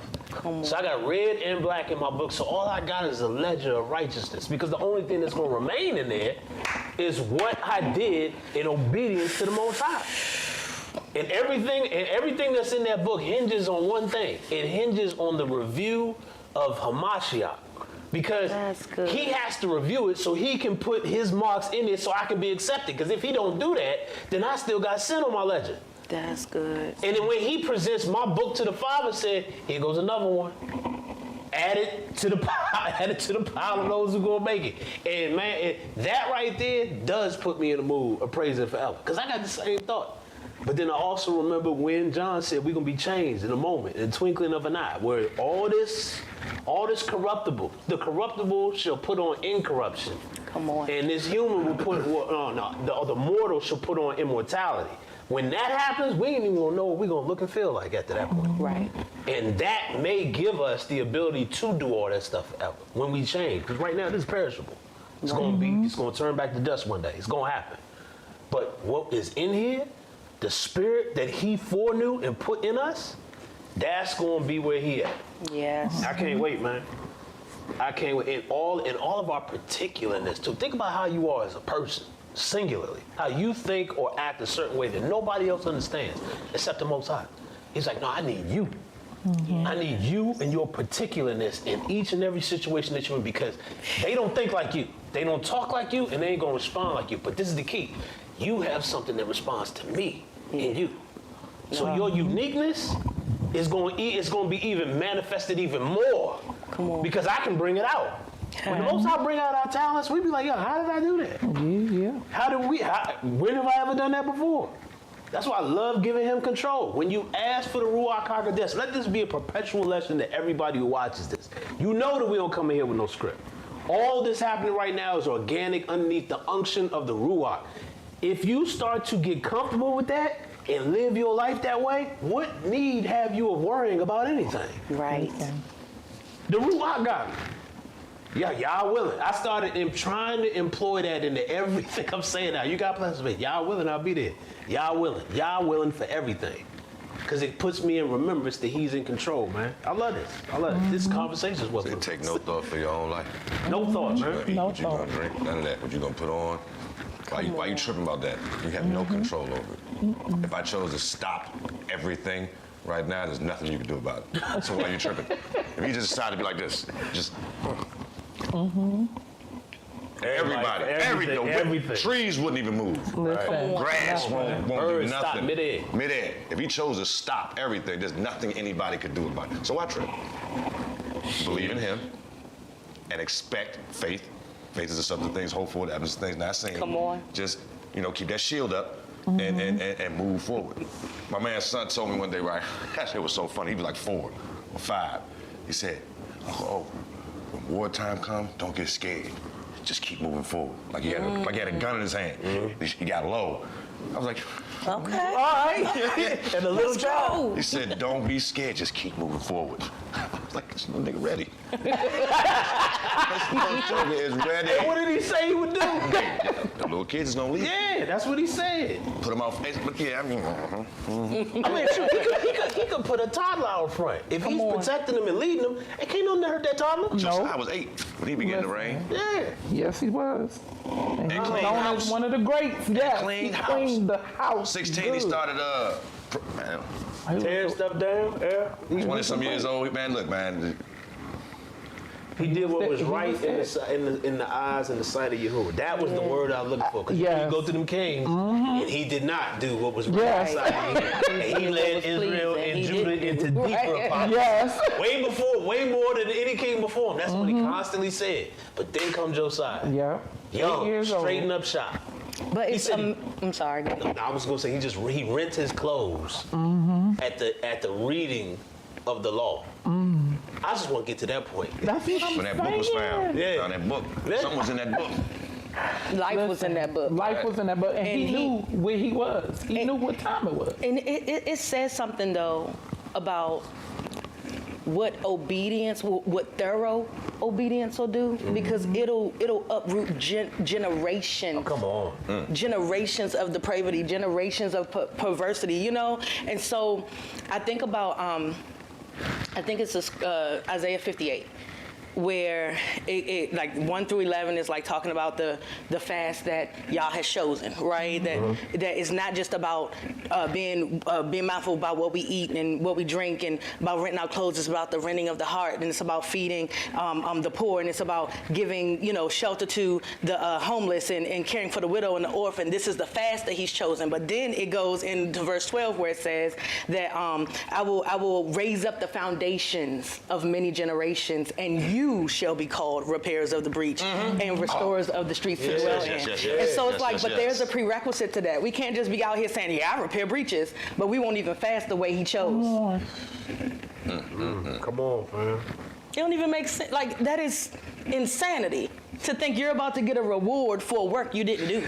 So I got red and black in my book. So all I got is a ledger of righteousness because the only thing that's going to remain in there is what I did in obedience to the Most High. And everything that's in that book hinges on one thing. It hinges on the review of Hamashiach. Because he has to review it so he can put his marks in it so I can be accepted. Because if he don't do that, then I still got sin on my ledger. That's good. And then when he presents my book to the Father, said, here goes another one. Add it to the pile of those who gonna make it. And man, that right there does put me in the mood of praising forever. Because I got the same thought. But then I also remember when John said we're gonna be changed in a moment, in the twinkling of an eye, where all this corruptible, the corruptible shall put on incorruption. Come on. And this human will put, the mortal shall put on immortality. When that happens, we ain't even gonna know what we're gonna look and feel like after that point. Right. And that may give us the ability to do all that stuff forever when we change. Because right now, this is perishable. It's gonna turn back to dust one day. It's gonna happen. But what is in here, the spirit that he foreknew and put in us, that's gonna be where he at. Yes. I can't wait, man. I can't wait. In all of our particularness too. Think about how you are as a person, singularly. How you think or act a certain way that nobody else understands except the Most High. He's like, no, I need you. I need you and your particularness in each and every situation that you're in, because they don't think like you. They don't talk like you, and they ain't gonna respond like you. But this is the key. You have something that responds to me and you. So your uniqueness is going to be even manifested even more. Come on. Because I can bring it out. When the Most High bring out our talents, we be like, yo, how did I do that? Yeah. When have I ever done that before? That's why I love giving him control. When you ask for the Ruach HaKodesh, let this be a perpetual lesson to everybody who watches this. You know that we don't come in here with no script. All this happening right now is organic underneath the unction of the Ruach. If you start to get comfortable with that and live your life that way, what need have you of worrying about anything? Right. The Ruach got me. Yeah, y'all willing. I started trying to employ that into everything I'm saying now. You got plans for it. Y'all willing, I'll be there. Y'all willing. Y'all willing for everything. Because it puts me in remembrance that he's in control, man. I love this. I love it. This conversation is what's You take no thought for your own life. No thought, What you man. gonna eat, No what you gonna thought. drink, none of that. What you gonna put on? Why you tripping about that? You have no control over it. If I chose to stop everything right now, there's nothing you can do about it. So why you tripping? If you just decided to be like this, just everybody, everything. trees wouldn't even move. Listen. Grass won't do Birds stop nothing. midair. Midair. If he chose to stop everything, there's nothing anybody could do about it. So why trip? Believe in him and expect faith. Faith is the substance of things hoped for, the evidence of things not seen. Come on. Just, keep that shield up and move forward. My man's son told me one day, right? It was so funny. He was like 4 or 5. He said, when wartime comes, don't get scared. Just keep moving forward. Like he had a gun in his hand. He got low. I was like, Okay. All right. And a little child. he said, don't be scared, just keep moving forward. I was like, this little nigga ready. This little nigga is ready. And what did he say he would do? The little kids is gonna leave. Yeah, that's what he said. Put him on Facebook. Yeah, I mean, I mean, shoot, he could put a toddler out front. If he's protecting them and leading them, it can't nothing to hurt that toddler. Josiah was 8 when he began to rain. Yeah. Yes, he was. And he was clean known house. as one of the greats. Yes, Clean he house. cleaned the house. 16, he good. started, man, He was Tearing stuff down. Yeah. 20-some years old. Man, look, man, He did what was right in the eyes and the sight of Yahuwah. That was the word I was looking for. Because Yes. you go to them kings, and he did not do what was right Yes. in the sight of Yahuwah. And he led Israel and Judah into deeper apocalypse. Yes. Way more than any king before him. That's what he constantly said. But then come Josiah. Yeah. 8 Yo, years old. straighten up shop. But it's, said I'm sorry. go ahead. I was gonna say he rent his clothes at the reading of the law. I just want to get to that point. That's what I'm when that saying. book was found. Yeah. Found that book. Yeah. Something was in that book. Life was in that book. Life was in that book, and he And knew where he was. He knew what time it was. And it says something though about what obedience, what thorough obedience will do, because it'll uproot generations. Come on. Generations of depravity, generations of perversity, And so I think about, I think it's Isaiah 58, where it like 1 through 11 is like talking about the fast that Yah has chosen, right? That is not just about being mindful about what we eat and what we drink and about renting our clothes. It's about the rending of the heart, and it's about feeding the poor, and it's about giving shelter to the homeless and caring for the widow and the orphan. This is the fast that He's chosen. But then it goes into verse 12 where it says that I will raise up the foundations of many generations, and you you shall be called repairers of the breach and restorers of the streets to dwell in. And so it's like, but there's a prerequisite to that. We can't just be out here saying, yeah, I repair breaches, but we won't even fast the way he chose. Come on, man. It don't even make sense. Like, that is insanity to think you're about to get a reward for work you didn't do.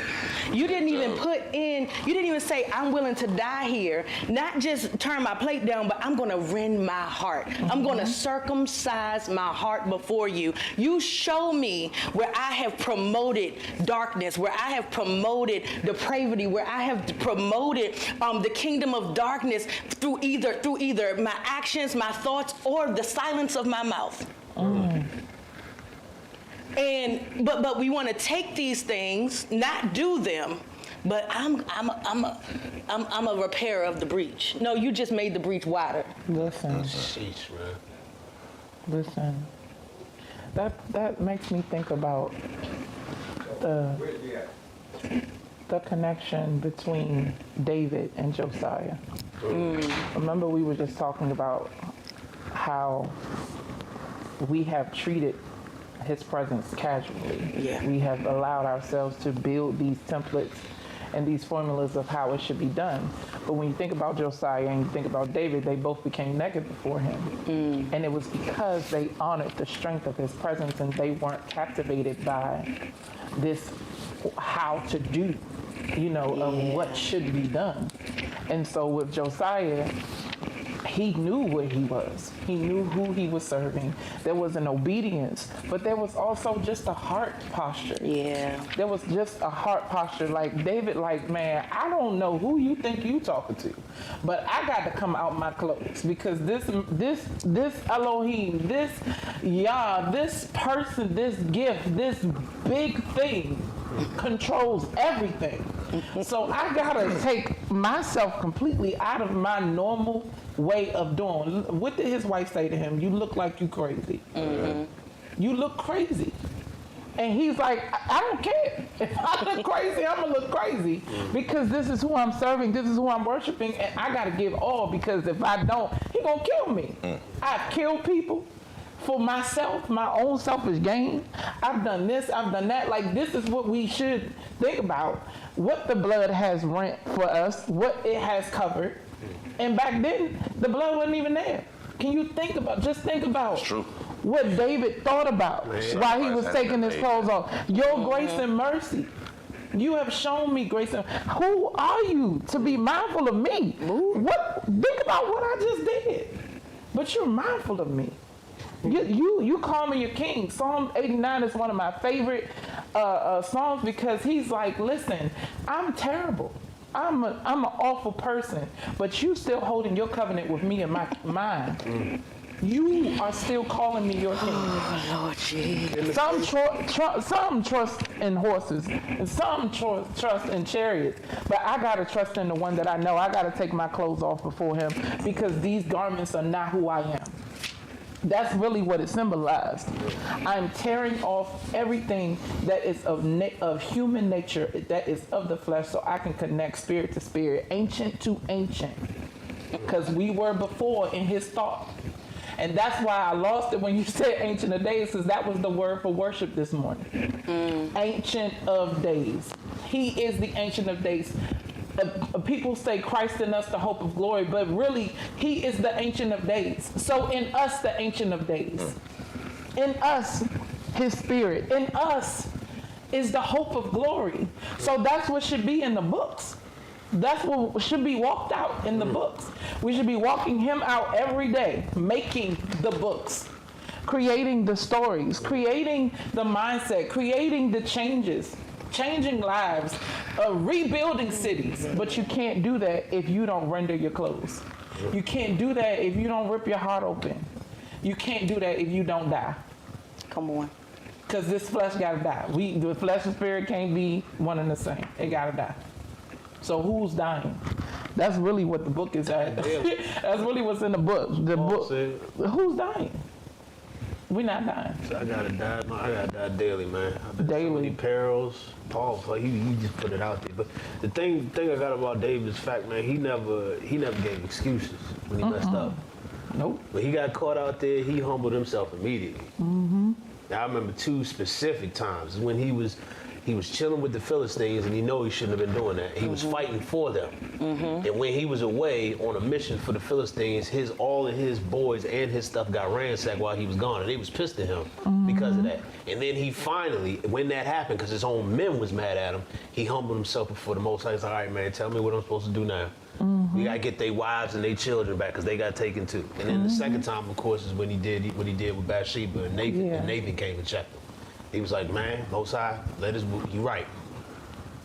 You didn't even put in, you didn't even say, I'm willing to die here, not just turn my plate down, but I'm gonna rend my heart. I'm gonna circumcise my heart before you. You show me where I have promoted darkness, where I have promoted depravity, where I have promoted the kingdom of darkness through either my actions, my thoughts, or the silence of my mouth. And but we want to take these things, not do them, but I'm a repairer of the breach. No, you just made the breach wider. Listen, Sheesh, man. listen. That makes me think about the connection between David and Josiah. Remember, we were just talking about how we have treated his presence casually. Yeah. We have allowed ourselves to build these templates and these formulas of how it should be done. But when you think about Josiah and you think about David, they both became naked before him. And it was because they honored the strength of his presence and they weren't captivated by this how to do, of what should be done. And so with Josiah, he knew where he was. He knew who he was serving. There was an obedience, but there was also just a heart posture. Yeah. There was just a heart posture. Like David, man, I don't know who you think you talking to, but I got to come out my clothes because this Elohim, this Yah, this person, this gift, this big thing controls everything. So I gotta take myself completely out of my normal way of doing. What did his wife say to him? You look like you crazy. You look crazy. And he's like, I don't care. If I look crazy, I'm gonna look crazy because this is who I'm serving, this is who I'm worshiping, and I gotta give all because if I don't, he gonna kill me. I've killed people for myself, my own selfish gain. I've done this, I've done that. Like, this is what we should think about. What the blood has rent for us, what it has covered. And back then, the blood wasn't even there. Can you think about what David thought about while he was taking his clothes off? Your grace and mercy. You have shown me grace and who are you to be mindful of me? Think about what I just did. But you're mindful of me. You call me your king. Psalm 89 is one of my favorite songs because he's like, listen, I'm terrible. I'm an awful person, but you still holding your covenant with me in my mind. You are still calling me your king. Oh, Lord Jesus. Some trust in horses, and some trust in chariots. But I gotta trust in the one that I know. I gotta take my clothes off before him because these garments are not who I am. That's really what it symbolized. I'm tearing off everything that is of human nature, that is of the flesh, so I can connect spirit to spirit, ancient to ancient. Because we were before in his thought. And that's why I lost it when you said Ancient of Days, because that was the word for worship this morning. Ancient of Days. He is the Ancient of Days. People say Christ in us, the hope of glory, but really, he is the Ancient of Days. So in us, the Ancient of Days. In us, his spirit. In us is the hope of glory. So that's what should be in the books. That's what should be walked out in the books. We should be walking him out every day, making the books, creating the stories, creating the mindset, creating the changes, changing lives, rebuilding cities. But you can't do that if you don't render your clothes. You can't do that if you don't rip your heart open. You can't do that if you don't die. Come on. Because this flesh gotta die. The flesh and spirit can't be one and the same. It gotta die. So who's dying? That's really what the book is at. That's really what's in the book. The book. Who's dying? We're not dying. So I gotta die daily, man. I've been Daily. so many perils. Paul, like he just put it out there. But the thing I got about David is the fact, man, he never gave excuses when he messed up. Nope. When he got caught out there, he humbled himself immediately. Mm-hmm. Now, I remember 2 specific times when he was chilling with the Philistines, and he know he shouldn't have been doing that. He was fighting for them. And when he was away on a mission for the Philistines, all of his boys and his stuff got ransacked while he was gone, and they was pissed at him because of that. And then he finally, when that happened, because his own men was mad at him, he humbled himself before the Most High. He's like, all right, man, tell me what I'm supposed to do now. We gotta get their wives and their children back because they got taken too. And then the second time, of course, is when he did what he did with Bathsheba and Nathan. Yeah. And Nathan came and checked him. He was like, man, Most High, let us. You right.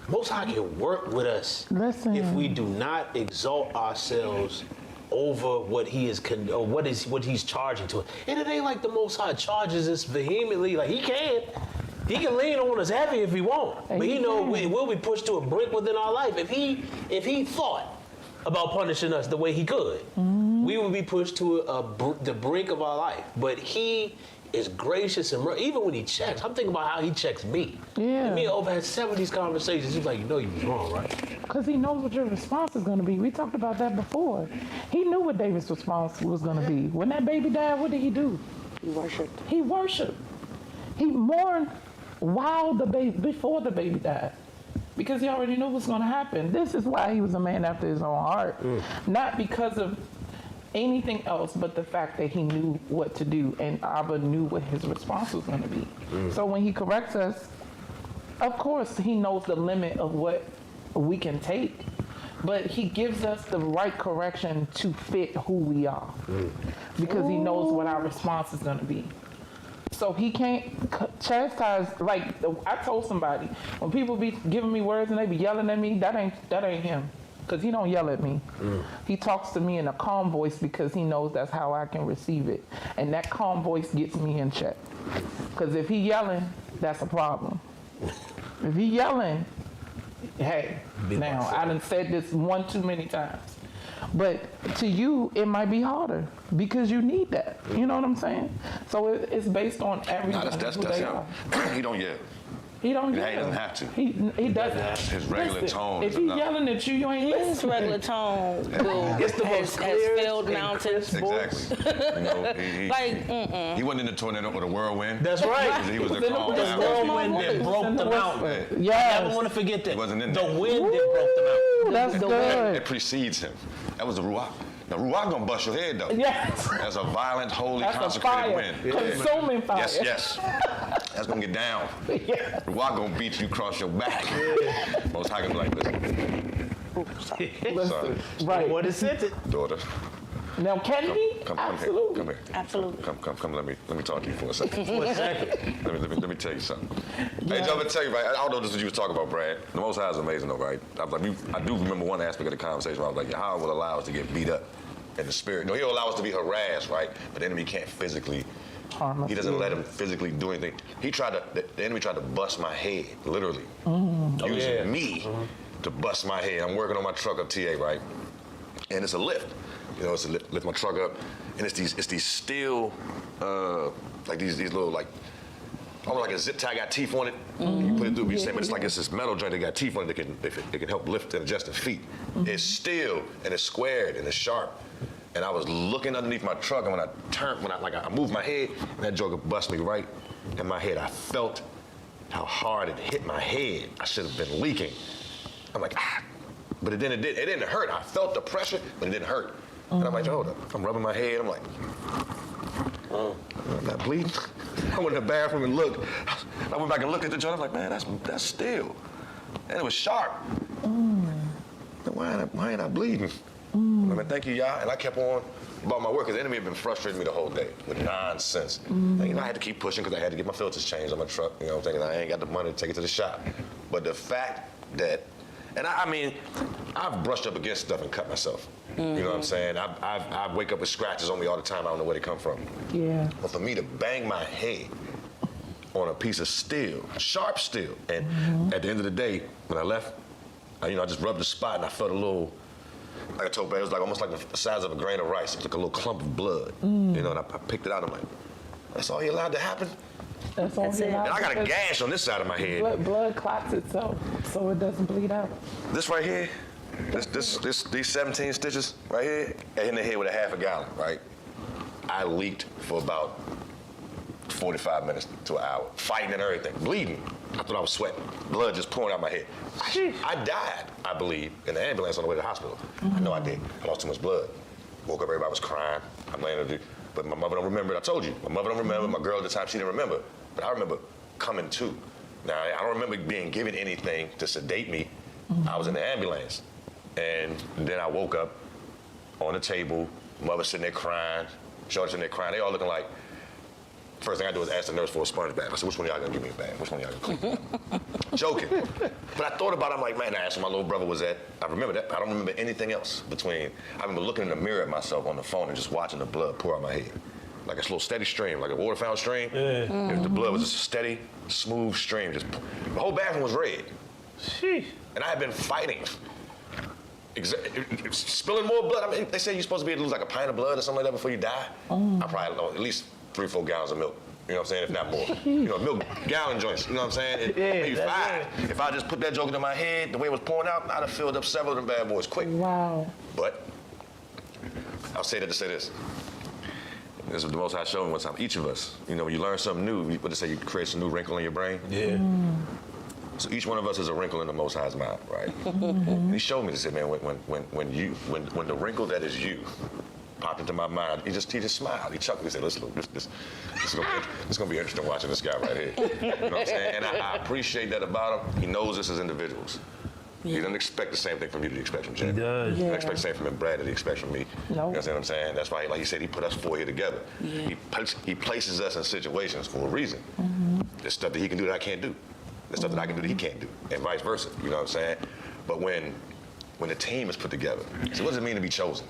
Most High can work with us if we do not exalt ourselves over what he is or what he's charging to us. And it ain't like the Most High charges us vehemently. Like he can lean on us heavy if he want, but he know we'll be pushed to a brink within our life. If he thought about punishing us the way he could, we would be pushed to the brink of our life. But he is gracious and even when he checks, I'm thinking about how he checks me. Yeah. And me and Ova had 7 of these conversations. He's like, you know you was wrong, right? Because he knows what your response is going to be. We talked about that before. He knew what David's response was going to be. When that baby died, what did he do? He worshiped. He worshiped. He mourned before the baby died. Because he already knew what's going to happen. This is why he was a man after his own heart. Not because of anything else but the fact that he knew what to do, and Abba knew what his response was going to be. So when he corrects us, of course he knows the limit of what we can take, but he gives us the right correction to fit who we are, because he knows what our response is going to be. So he can't chastise. Like I told somebody, when people be giving me words and they be yelling at me, that ain't him. Because he don't yell at me. He talks to me in a calm voice because he knows that's how I can receive it. And that calm voice gets me in check. Because if he yelling, that's a problem. If he yelling, hey, now I done said this one too many times. But to you, it might be harder because you need that. You know what I'm saying? So it's based on everything. No, that's him. He don't yell. He don't Yeah, yell. he doesn't have to. He doesn't. His regular tone If is he's enough. yelling at you, you ain't listening. His regular tone has filled mountains. Exactly. You know, he wasn't in the tornado or the whirlwind. That's right. He was the calm. The guy. whirlwind that broke the mountain. Yes. I never want to forget that. He wasn't in the there. wind that broke the mountain. That's good. It precedes him. That was the Ruach. Now, Ruach gonna bust your head, though. Yes. That's a violent, holy, That's a consecrated fire. wind. Consuming fire. Yes. That's gonna get down. Yes. Ruach gonna beat you across your back. Most High gonna be like, listen, son, Right. What is it? daughter, Now, can he? come Absolutely. here. Absolutely. Come. Let me talk to you for a second. For a second. Let me tell you something. Hey, I'm gonna tell you, right? I don't know this is what you was talking about, Brad. The Most High is amazing, though, right? I do remember one aspect of the conversation where I was like, how will allow us to get beat up in the spirit? No, he'll allow us to be harassed, right? But the enemy can't physically. Harm us. He doesn't let him physically do anything. The enemy tried to bust my head, literally, using me to bust my head. I'm working on my truck up TA, right? And it's a lift. You know, it's a lift my truck up, and it's these steel, like these little like, almost like a zip tie got teeth on it. You put it through, it's this metal joint that got teeth on it that can help lift and adjust the feet. It's steel and it's squared and it's sharp. And I was looking underneath my truck, and when I moved my head, and that joker bust me right in my head. I felt how hard it hit my head. I should have been leaking. I'm like, but it didn't hurt. I felt the pressure, but it didn't hurt. And I'm like, hold up. I'm rubbing my head. I'm like, I'm not bleeding. I went in the bathroom and looked. I went back and looked at the joint. I was like, man, that's steel, and it was sharp. Why ain't I bleeding? I mean, thank you, y'all. And I kept on about my work because the enemy had been frustrating me the whole day with nonsense. And, I had to keep pushing because I had to get my filters changed on my truck. You know what I'm saying? I ain't got the money to take it to the shop. But the fact that, and I mean, I've brushed up against stuff and cut myself. You know what I'm saying? I wake up with scratches on me all the time. I don't know where they come from. Yeah. But for me to bang my head on a piece of steel, sharp steel, and at the end of the day, when I left, I just rubbed the spot and I felt a little, like I told Brad, it was like almost like the size of a grain of rice. It was like a little clump of blood. You know, and I picked it out. I'm like, that's all you allowed to happen? That's all. That's it. And I got a gash on this side of my head. Blood clots itself, so it doesn't bleed out. This right here, these 17 stitches right here, I hit the head with a half a gallon, right? I leaked for about 45 minutes to an hour, fighting and everything, bleeding. I thought I was sweating, blood just pouring out my head. I died, I believe, in the ambulance on the way to the hospital. I know I did. I lost too much blood. Woke up, everybody was crying. I'm laying there, but my mother don't remember. I told you, my mother don't remember. My girl at the time, she didn't remember. But I remember coming to. Now, I don't remember being given anything to sedate me. I was in the ambulance. And then I woke up on the table, mother sitting there crying, shorty sitting there crying. They all looking like, first thing I do is ask the nurse for a sponge bath. I said, which one of y'all gonna give me a bath? Which one of y'all gonna clean? Joking. But I thought about it, I'm like, man, I asked where my little brother was at. I remember that. I don't remember anything else between, I remember looking in the mirror at myself on the phone and just watching the blood pour out my head. Like a slow, steady stream, like a water fountain stream. Yeah. The blood was just a steady, smooth stream. Just, the whole bathroom was red. Sheesh. And I had been fighting. Spilling more blood. I mean, they say you're supposed to be able to lose like a pint of blood or something like that before you die. I probably lost at least 3-4 gallons of milk. You know what I'm saying? If not more. You know, milk gallon joints. You know what I'm saying? Maybe 5. If I just put that joke into my head, the way it was pouring out, I'd have filled up several of them bad boys quick. Wow. But I'll say that to say this. This was the Most High showed me one time. Each of us, you know, when you learn something new, what they say, you create a new wrinkle in your brain. Yeah. So each one of us is a wrinkle in the Most High's mind, right? And he showed me this, man, when the wrinkle that is you popped into my mind, he just smiled. He chuckled. He said, listen, this is gonna be interesting watching this guy right here. You know what I'm saying? And I appreciate that about him. He knows us as individuals. He doesn't expect the same thing from you that he expects from Jay. He does. He doesn't expect the same from Brad that he expects from me. Nope. You understand what I'm saying? That's why, like he said, he put us 4 here together. Yeah. He places us in situations for a reason. There's stuff that he can do that I can't do. There's stuff that I can do that he can't do, and vice versa. You know what I'm saying? But when the team is put together, so what does it mean to be chosen?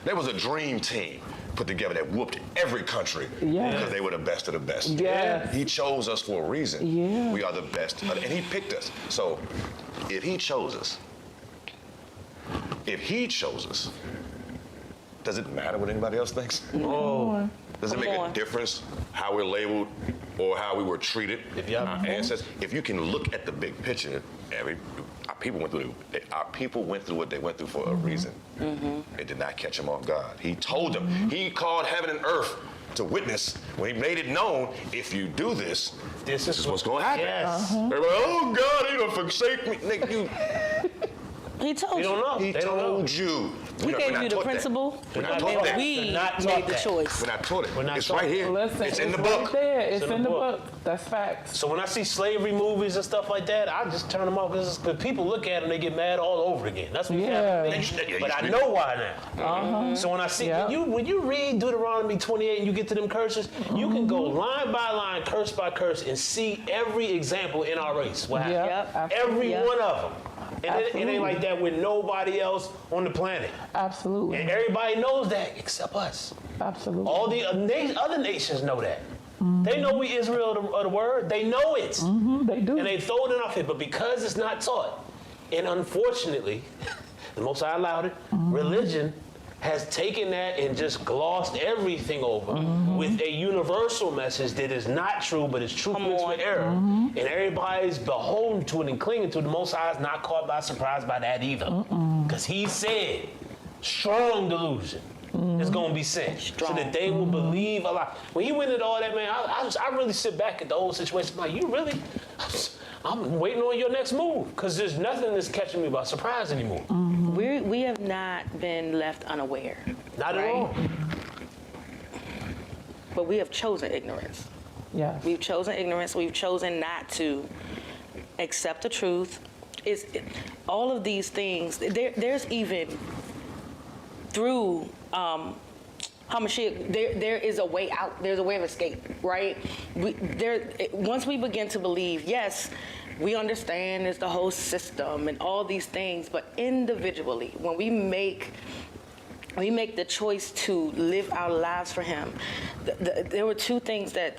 There was a dream team put together that whooped every country because they were the best of the best. Yes. He chose us for a reason. Yeah. We are the best, and he picked us. So if he chose us, does it matter what anybody else thinks? Oh. Does it make a difference how we're labeled or how we were treated? Our ancestors. If you can look at the big picture, our people went through what they went through for a reason. It did not catch them off guard. He told them. He called heaven and earth to witness when he made it known, if you do this, this is what's going to happen. Yes. Everybody, oh God, he gonna forsake me. Nigga, you. He told You don't know. He They don't know. told you. We gave you the principle, We're not and taught that. we We're not made taught the that. choice. We're not taught it. We're not It's taught right it. here. Listen, it's in the right book. there. It's in in the the book. book. That's facts. So when I see slavery movies and stuff like that, I just turn them off because people look at them, they get mad all over again. That's what happens to me. But I know why now. So when I see, when you read Deuteronomy 28 and you get to them curses, you can go line by line, curse by curse, and see every example in our race. What happened? Yep. Every Absolutely. one of them. And it ain't like that with nobody else on the planet. Absolutely. And everybody knows that except us. Absolutely. All the other nations know that. They know we Israel of the word. They know it. They do. And they throw it in our face. But because it's not taught, and unfortunately, the Most High allowed it, religion has taken that and just glossed everything over with a universal message that is not true, but is truth mixed with error. And everybody's beholden to it and clinging to it. The Most High is not caught by surprise by that either. Because he said, strong delusion is going to be sent so that they will believe a lot. When he went into all that, man, I really sit back at the whole situation like, you really? I'm waiting on your next move because there's nothing that's catching me by surprise anymore. We have not been left unaware. Not at all. But we have chosen ignorance. Yes. We've chosen ignorance. We've chosen not to accept the truth. All of these things, there's even through Hamashiach, there is a way out. There's a way of escape, right? Once we begin to believe, yes, we understand there's the whole system and all these things, but individually, when we make the choice to live our lives for Him. There were 2 things that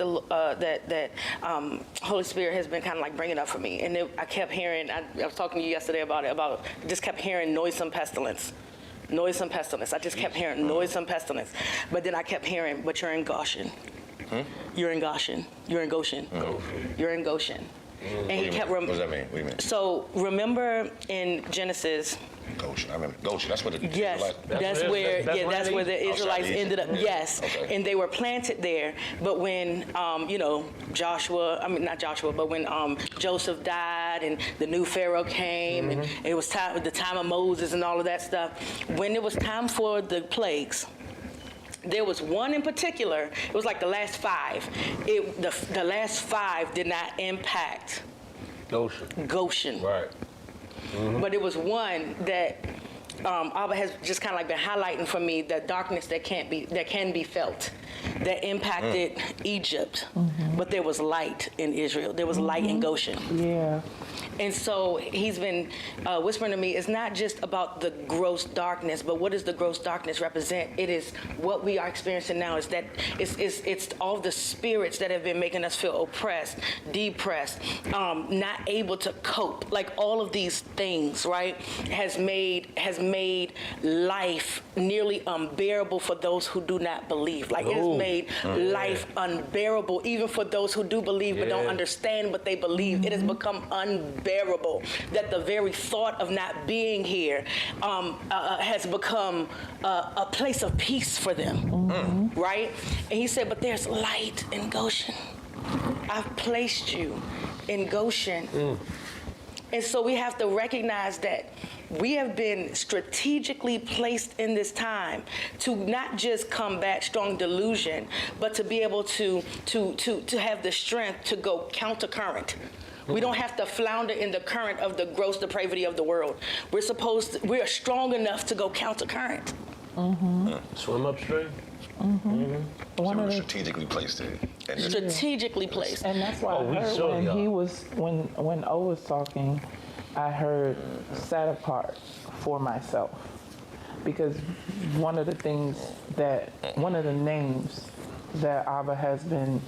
Holy Spirit has been kind of like bringing up for me, and I kept hearing. I was talking to you yesterday about it. Just kept hearing noisome pestilence. Noisome pestilence. I just kept hearing noisome pestilence, but then I kept hearing, but you're in Goshen. You're in Goshen. You're in Goshen. You're in Goshen. And he kept. What does that mean? What do you mean? So remember in Genesis. Goshen. I remember Goshen. That's where the Yes, Israelites- that's where the Israelites Egypt. ended up. Yes, Okay. and they were planted there. But when not Joshua, but when Joseph died and the new Pharaoh came, and it was the time of Moses and all of that stuff. When it was time for the plagues, there was one in particular. It was like the last five. The last five did not impact Goshen. Right. But it was one that Abba has just kind of like been highlighting for me, that darkness that can be felt, that impacted Egypt. But there was light in Israel. There was light in Goshen. Yeah. And so he's been whispering to me, it's not just about the gross darkness, but what does the gross darkness represent? It is what we are experiencing now, is that it's all the spirits that have been making us feel oppressed, depressed, not able to cope. Like all of these things, right, has made life nearly unbearable for those who do not believe. Like it has made life unbearable, even for those who do believe but don't understand what they believe. It has become unbearable, that the very thought of not being here has become a place of peace for them, right? And he said, but there's light in Goshen. I've placed you in Goshen. And so we have to recognize that we have been strategically placed in this time to not just combat strong delusion, but to be able to have the strength to go countercurrent. We don't have to flounder in the current of the gross depravity of the world. We are strong enough to go countercurrent. Swim upstream. So we're strategically placed there. And this- Strategically placed. And that's why I heard when O was talking, I heard set apart for myself. Because one of the names that Abba has been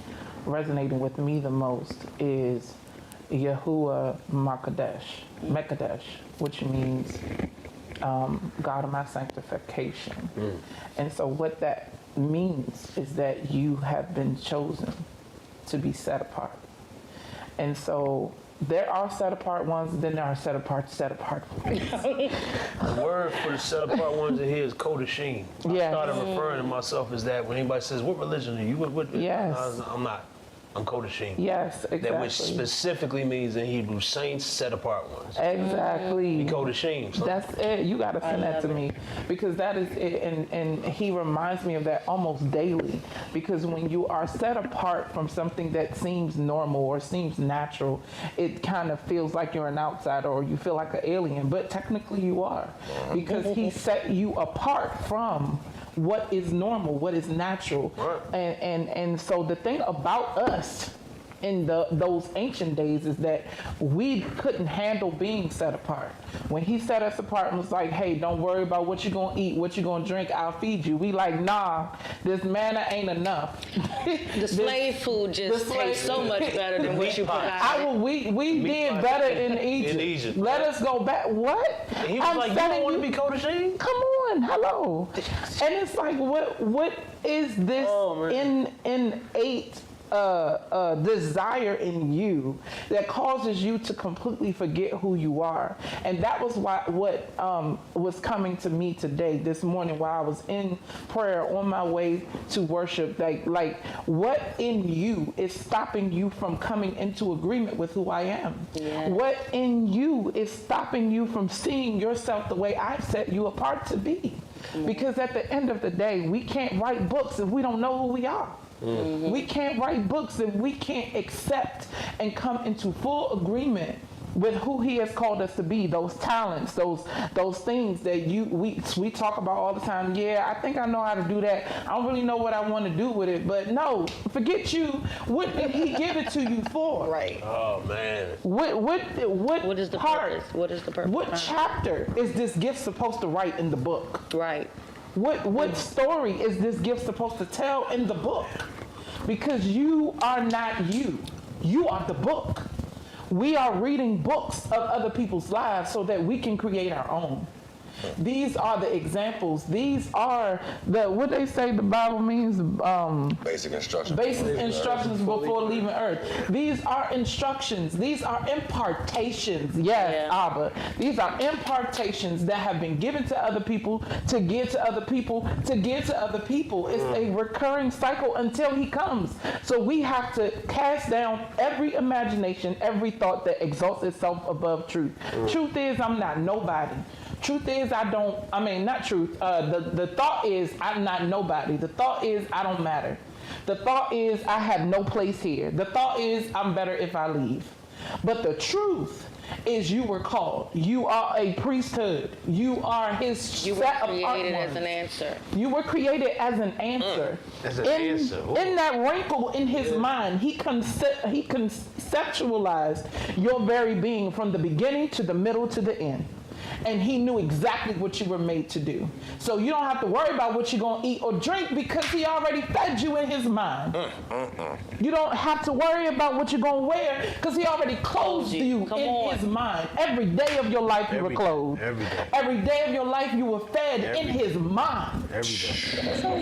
resonating with me the most is Yahuwah Mekadesh, which means God of my sanctification. And so what that means is that you have been chosen to be set apart. And so there are set apart ones, then there are set apart ones. The word for the set apart ones in here is Kodashim. I started referring to myself as that when anybody says, what religion are you? What? Yes. I'm not. I'm Kodashim. Yes, exactly. That which specifically means in Hebrew, saints, set apart ones. Exactly. Be Kodashim. So. That's it. You got to send that to me, because that is it. And he reminds me of that almost daily, because when you are set apart from something that seems normal or seems natural, it kind of feels like you're an outsider or you feel like an alien, but technically you are, because he set you apart from what is normal, what is natural. Right. And so the thing about us in those ancient days is that we couldn't handle being set apart. When he set us apart and was like, hey, don't worry about what you're gonna eat, what you're gonna drink, I'll feed you. We like, nah, this manna ain't enough. The slave food just tastes so much better than what you provide. We did better in Egypt. Let us go back. What? And he was like, you don't want to be Kodashim? Come on, hello. And it's like, what is this innate desire in you that causes you to completely forget who you are? And that was what was coming to me today, this morning, while I was in prayer on my way to worship. Like what in you is stopping you from coming into agreement with who I am? Yeah. What in you is stopping you from seeing yourself the way I've set you apart to be? Because at the end of the day, we can't write books if we don't know who we are. We can't write books if we can't accept and come into full agreement with who he has called us to be, those talents, those things that we talk about all the time. Yeah, I think I know how to do that. I don't really know what I want to do with it, but no, forget you. What did he give it to you for? Right. Oh man. What is the part? Purpose? What is the purpose? What chapter is this gift supposed to write in the book? Right. What story is this gift supposed to tell in the book? Because you are not you. You are the book. We are reading books of other people's lives so that we can create our own. These are the examples. These are what they say the Bible means, Basic instructions. basic instructions before leaving earth. These are instructions. These are impartations. Yes, Yeah. Abba. These are impartations that have been given to other people, to give to other people, to give to other people. It's a recurring cycle until he comes. So we have to cast down every imagination, every thought that exalts itself above truth. Truth is, I'm not nobody. Truth is, not truth. The thought is, I'm not nobody. The thought is, I don't matter. The thought is, I have no place here. The thought is, I'm better if I leave. But the truth is, you were called. You are a priesthood. You are his You were set created apart as ones. an answer. You were created as an answer. As an answer. Ooh. In that wrinkle in his mind, he conceptualized your very being from the beginning to the middle to the end. And he knew exactly what you were made to do. So you don't have to worry about what you're going to eat or drink because he already fed you in his mind. You don't have to worry about what you're going to wear because he already clothed you Come in on. his mind. Every day of your life you were clothed. Every day. Every day of your life you were fed in his mind. Every day. So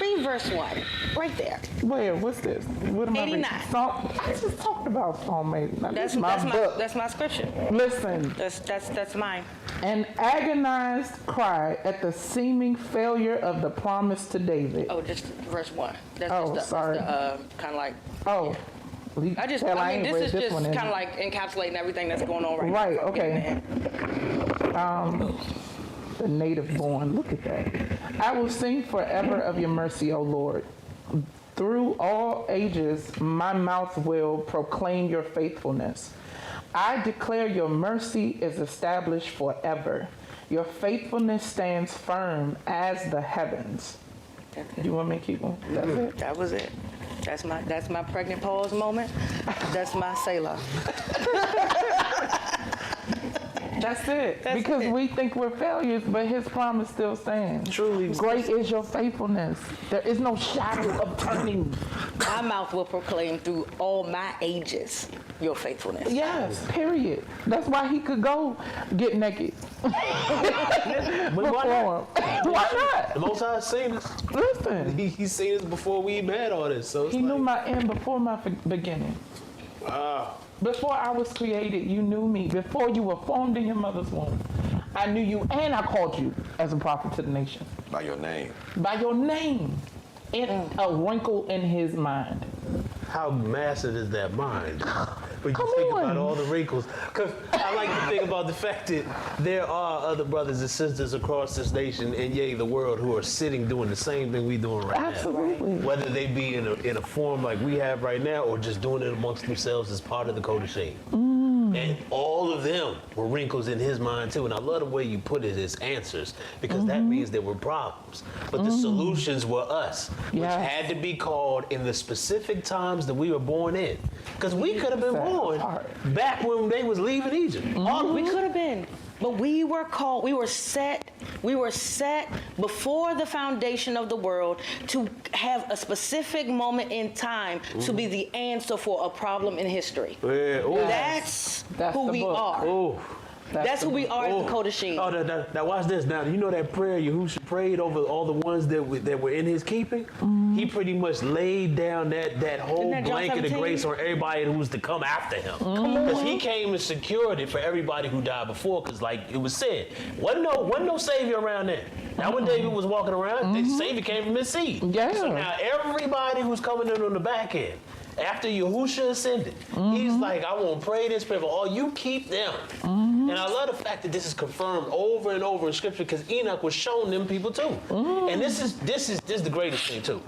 read verse 1, right there. Where? What's this? What am I reading? 89. Psalm, I just talked about Psalm 89. That's my book. That's my scripture. Listen, That's mine. an agonized cry at the seeming failure of the promise to David. Oh, just verse 1. That's Oh, just sorry. kind of like. Oh, you I tell I mean, ain't this read is this just one in. kind of like encapsulating everything that's going on right now. Right, So I'm getting okay. it. The native born, look at that. I will sing forever of your mercy, O Lord. Through all ages, my mouth will proclaim your faithfulness. I declare your mercy is established forever. Your faithfulness stands firm as the heavens. That's Do it. you want me to keep going? That's it. That was it. That's my pregnant pause moment. That's my Selah. That's it. That's because it. we think we're failures, but his promise still stands. Truly. Great is your faithfulness. There is no shadow of turning. My mouth will proclaim through all my ages your faithfulness. Yes, period. That's why he could go get naked. But why not? Why not? The Most High seen us. Listen, He's seen us before we even had all this. So it's he knew like, my end before my beginning. wow. Before I was created, you knew me. Before you were formed in your mother's womb, I knew you and I called you as a prophet to the nation. By your name. By your name, in a wrinkle in his mind. How massive is that mind? When you Come think on. about all the wrinkles. Because I like to think about the fact that there are other brothers and sisters across this nation and yea, the world who are sitting doing the same thing we doing right Absolutely. now. Whether they be in a form like we have right now or just doing it amongst themselves as part of the Code of Shame. And all of them were wrinkles in his mind too. And I love the way you put it as answers because that means there were problems. But the solutions were us, which Yes. had to be called in the specific times that we were born in. Because we could have been Set born apart. back when they was leaving Egypt. We could have been, but we were called. We were set before the foundation of the world to have a specific moment in time to be the answer for a problem in history. Yeah. Ooh. That's That's who the we book. are. Ooh. That's who we are as Oh. the Kodashim. Oh, now watch this. Now, you know that prayer Yahushua prayed over all the ones that were in his keeping? He pretty much laid down that whole Isn't that John blanket of 17? grace on everybody who was to come after him. Because he came and secured it for everybody who died before, because like it was said, wasn't no savior around there. Now when David was walking around, the savior came from his seed. Yeah. So now everybody who's coming in on the back end, after Yahushua ascended, he's like, I want to pray this prayer for all you keep them. And I love the fact that this is confirmed over and over in scripture because Enoch was shown them people too. And this is the greatest thing too.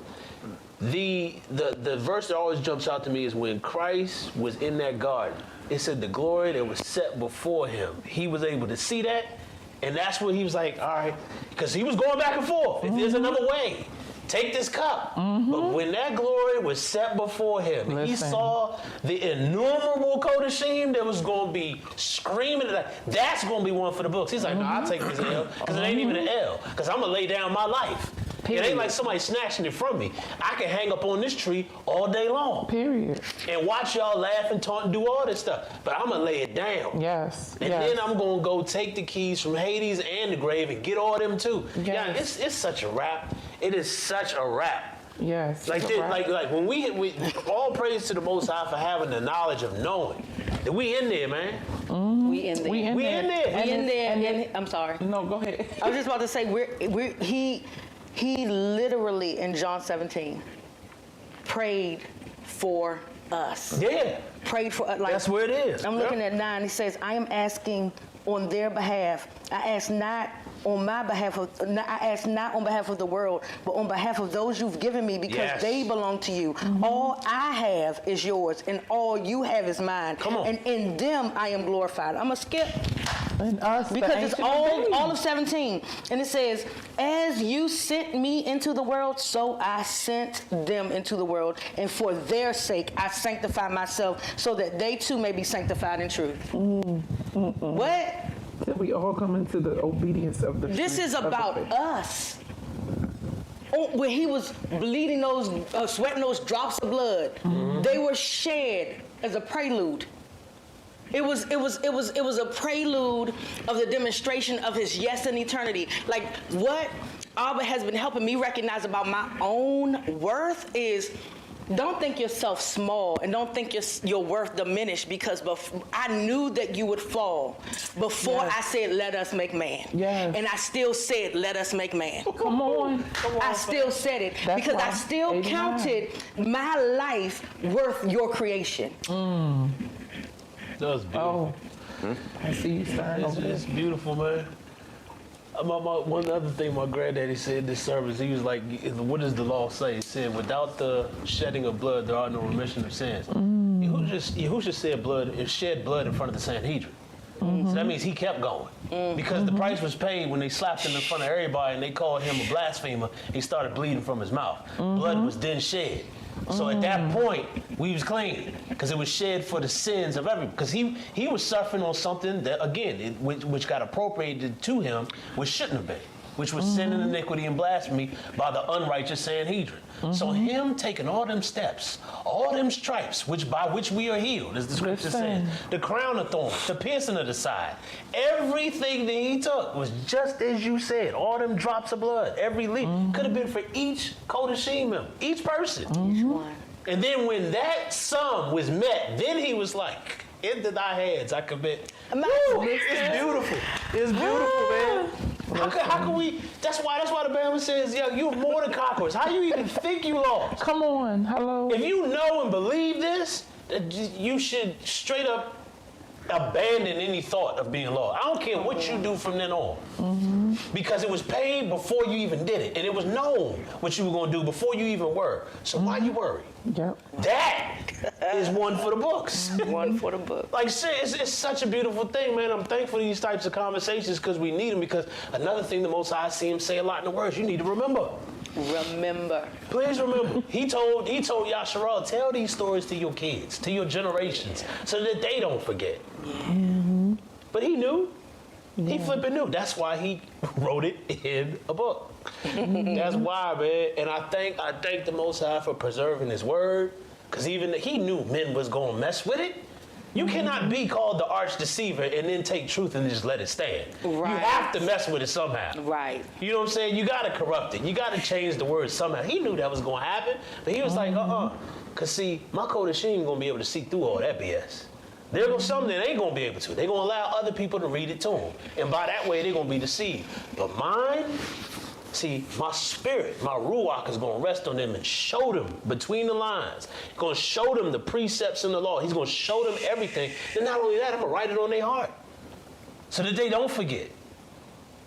The verse that always jumps out to me is when Christ was in that garden. It said the glory that was set before him. He was able to see that, and that's when he was like, all right, because he was going back and forth. If there's another way, take this cup. But when that glory was set before him, he Listen. saw the innumerable Kodashim that was going to be screaming. That's going to be one for the books. He's like, no, I'll take this L, because it ain't even an L, because I'm going to lay down my life. It ain't like somebody snatching it from me. I can hang up on this tree all day long. Period. And watch y'all laugh and taunt and do all this stuff. But I'm going to lay it down. Yes. And then I'm going to go take the keys from Hades and the grave and get all them too. Yes. Yeah, it's such a wrap. It is such a wrap. Yes. Like when we all praise to the Most High for having the knowledge of knowing that we in there, man. We in there. We in We there. in there. We in there. And and I'm sorry. No, go ahead. I was just about to say he literally in John 17 prayed for us. Yeah. Prayed for us. Like, That's where it is. I'm looking at 9. He says, I am asking on their behalf. I ask not on my behalf I ask not on behalf of the world, but on behalf of those you've given me, because Yes. they belong to you. All I have is yours, and all you have is mine. Come on. And in them I am glorified. I'm gonna skip And us, the because it's Ancient of Days. all of 17, and it says, as you sent me into the world, so I sent them into the world, and for their sake I sanctify myself, so that they too may be sanctified in truth. What? That we all come into the obedience of the This truth is of the about faith. us. Oh, when he was bleeding those, sweating those drops of blood, they were shed as a prelude. It was a prelude of the demonstration of his yes in eternity. Like what Abba has been helping me recognize about my own worth is, don't think yourself small and don't think your worth diminished, because I knew that you would fall before Yes. I said, let us make man. Yes. And I still said, let us make man. Come on. I still said it That's because I why. still 89. counted my life worth your creation. That was beautiful. Oh. I see you starting over there. It's beautiful, man. One other thing my granddaddy said in this service, he was like, what does the law say? He said, without the shedding of blood, there are no remission of sins. Yahushua shed blood in front of the Sanhedrin. So that means he kept going. Because the price was paid when they slapped him in front of everybody and they called him a blasphemer. He started bleeding from his mouth. Blood was then shed. So at that point, we was clean, because it was shed for the sins of everyone. Because he was suffering on something that, again, which got appropriated to him, which shouldn't have been, which was sin and iniquity and blasphemy by the unrighteous Sanhedrin. So him taking all them steps, all them stripes, by which we are healed, as the scripture says, the crown of thorns, the piercing of the side, everything that he took was just as you said, all them drops of blood, every leaf, could have been for each Kodashim member, each person. Each one. And then when that sum was met, then he was like, into thy hands I commit. Woo, it's beautiful. It's beautiful, man. How can we? That's why the Bible says, "Yo, you're more than conquerors." How you even think you lost? Come on. Hello. If you know and believe this, you should straight up abandon any thought of being lost. I don't care what you do from then on, because it was paid before you even did it, and it was known what you were going to do before you even were. So why you worry? Yep. That is one for the books. One for the book. Like, it's such a beautiful thing, man. I'm thankful for these types of conversations because we need them. Because another thing the Most High, I see him say a lot in the words, you need to remember. Remember. Please remember. He told Yasharal, tell these stories to your kids, to your generations, so that they don't forget. But he knew. He flipping knew. That's why he wrote it in a book. That's why, man. And I thank the Most High for preserving his word, because even he knew men was going to mess with it. You cannot be called the arch deceiver and then take truth and just let it stand. Right. You have to mess with it somehow. Right. You know what I'm saying? You got to corrupt it. You got to change the word somehow. He knew that was going to happen, but he was like, Because see, my Kodashim ain't going to be able to see through all that BS. There goes something that ain't going to be able to. They're going to allow other people to read it to them. And by that way, they're going to be deceived. But mine, see, my spirit, my Ruach is going to rest on them and show them between the lines. He's going to show them the precepts in the law. He's going to show them everything. And not only that, I'm going to write it on their heart so that they don't forget.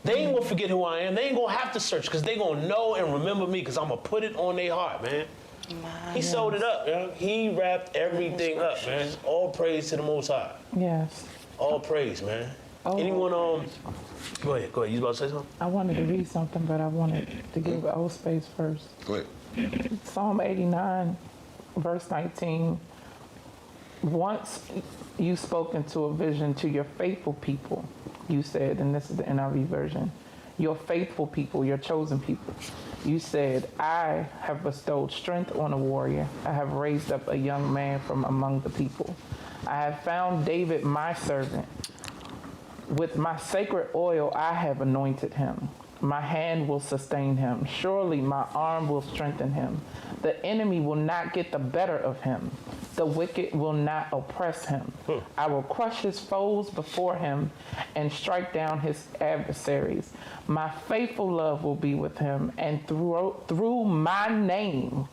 They ain't going to forget who I am. They ain't going to have to search, because they going to know and remember me, because I'm going to put it on their heart, man. He sold it up, man. He wrapped everything up, man. All praise to the Most High. Yes. All praise, man. Oh. Anyone, go ahead. You about to say something? I wanted to read something, but I wanted to give old space first. Go ahead. Psalm 89, verse 19. Once you spoke into a vision to your faithful people, you said, and this is the NIV version, your faithful people, your chosen people. You said, I have bestowed strength on a warrior. I have raised up a young man from among the people. I have found David, my servant. With my sacred oil, I have anointed him. My hand will sustain him. Surely my arm will strengthen him. The enemy will not get the better of him. The wicked will not oppress him. I will crush his foes before him and strike down his adversaries. My faithful love will be with him, and through my name,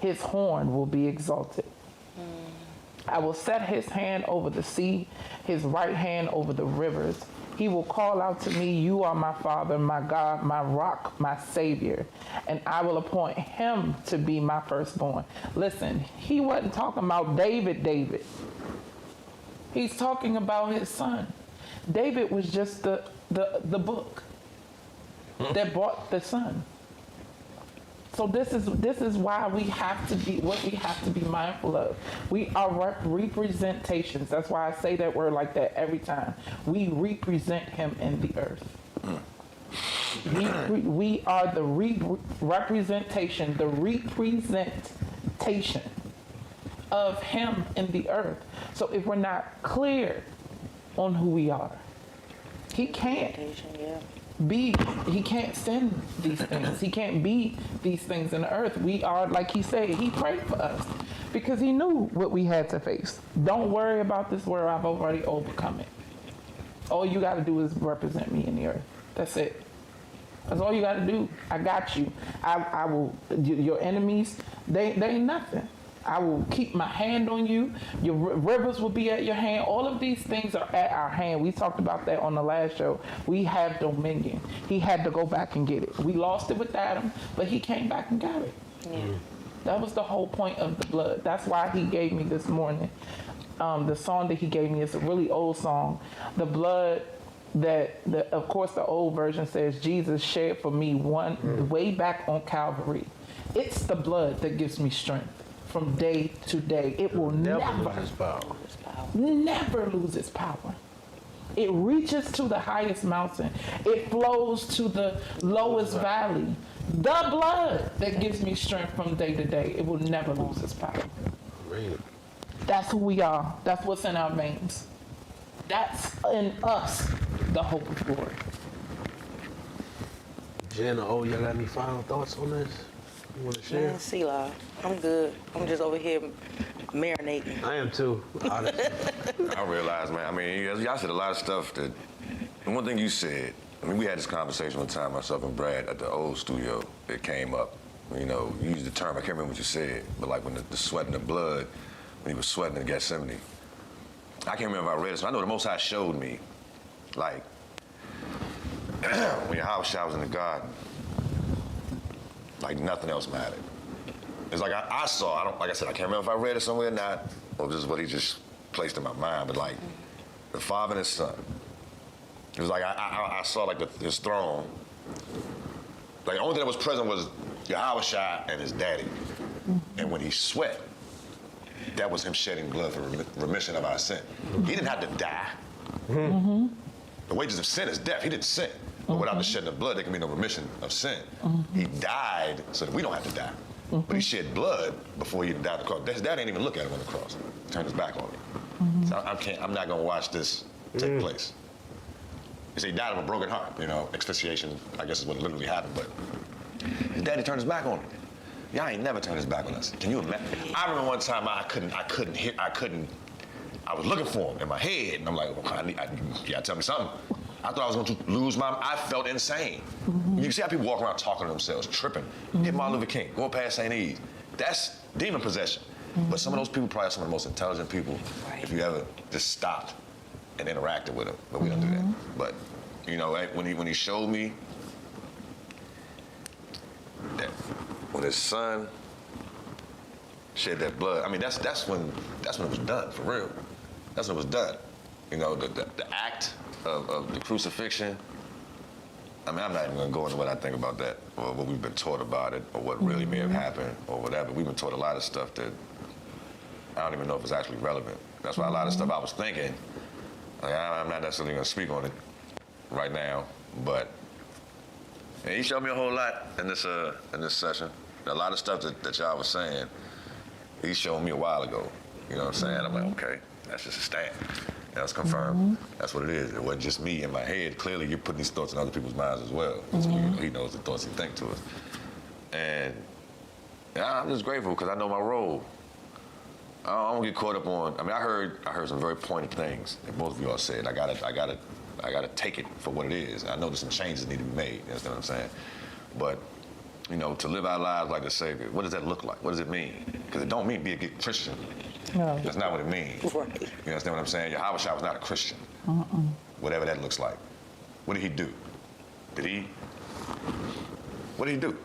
his horn will be exalted. I will set his hand over the sea, his right hand over the rivers. He will call out to me, you are my Father, my God, my rock, my Savior, and I will appoint him to be my firstborn. Listen, he wasn't talking about David. He's talking about his son. David was just the book that brought the son. So this is why we have to be what we have to be mindful of. We are representations. That's why I say that word like that every time. We represent him in the earth. We are the representation of him in the earth. So if we're not clear on who we are, he can't he can't send these things. He can't be these things in the earth. We are, like he said, he prayed for us because he knew what we had to face. Don't worry about this world. I've already overcome it. All you got to do is represent me in the earth. That's it. That's all you got to do. I got you. I will, your enemies, they ain't nothing. I will keep my hand on you. Your rivers will be at your hand. All of these things are at our hand. We talked about that on the last show. We have dominion. He had to go back and get it. We lost it with Adam, but he came back and got it. Yeah. That was the whole point of the blood. That's why he gave me this morning. The song that he gave me is a really old song. The blood of course, the old version says Jesus shed for me way back on Calvary. It's the blood that gives me strength from day to day. It will never lose its power. Never lose its power. It reaches to the highest mountain. It flows to the lowest valley. The blood that gives me strength from day to day. It will never lose its power. That's who we are. That's what's in our veins. That's in us, the hope of glory. Jenna, y'all got any final thoughts on this? You want to share? Man, Selah, I'm good. I'm just over here marinating. I am too, honestly. I realize, man, I mean, y'all said a lot of stuff that, and one thing you said, I mean, we had this conversation one time, myself and Brad, at the old studio. It came up, you know, you used the term, I can't remember what you said, but like when the sweat and the blood, when he was sweating in Gethsemane. I can't remember if I read it, so I know the Most High showed me, like, when Yahweh was in the garden, like nothing else mattered. It's like I saw, like I said, I can't remember if I read it somewhere or not, or this is what he just placed in my mind, but like, the Father and His Son. It was like I saw like his throne. Like the only thing that was present was Yahweh and his daddy. And when he sweat, that was him shedding blood for remission of our sin. He didn't have to die. Mm-hmm. The wages of sin is death. He didn't sin. But without the shedding of blood, there can be no remission of sin. He died so that we don't have to die. But he shed blood before he died on the cross. His dad didn't even look at him on the cross. He turned his back on me. So I'm not gonna watch this take place. He said he died of a broken heart, you know, asphyxiation, I guess is what literally happened, but his daddy turned his back on him. Y'all ain't never turned his back on us. Can you imagine? I remember one time I was looking for him in my head, and I'm like, well, you gotta tell me something. I thought I was going to lose I felt insane. You can see how people walk around talking to themselves, tripping. Hit Martin Luther King, going past St. E's. That's demon possession. But some of those people probably are some of the most intelligent people if you ever just stopped and interacted with them. But we don't do that. But, you know, when he showed me that when his son shed that blood, I mean, that's when it was done, for real. That's when it was done. You know, the act of the crucifixion, I mean, I'm not even gonna go into what I think about that, or what we've been taught about it, or what really may have happened, or whatever. We've been taught a lot of stuff that I don't even know if it's actually relevant. That's why a lot of stuff I was thinking, like, I'm not necessarily gonna speak on it right now, but And he showed me a whole lot in this session. A lot of stuff that y'all was saying, he showed me a while ago. You know what I'm saying? I'm like, okay, that's just a stamp. That's confirmed. That's what it is. It wasn't just me in my head. Clearly, you're putting these thoughts in other people's minds as well. He knows the thoughts he thinks to us. And I'm just grateful because I know my role. I don't get caught up on. I mean, I heard some very pointed things that both of y'all said. I gotta take it for what it is. I know there's some changes that need to be made. You understand what I'm saying? But you know, to live our lives like the Savior, what does that look like? What does it mean? Because it don't mean be a good Christian. No. That's not what it means. Right. You understand what I'm saying? Yahweh Shai was not a Christian. Whatever that looks like. What did he do? What did he do? You know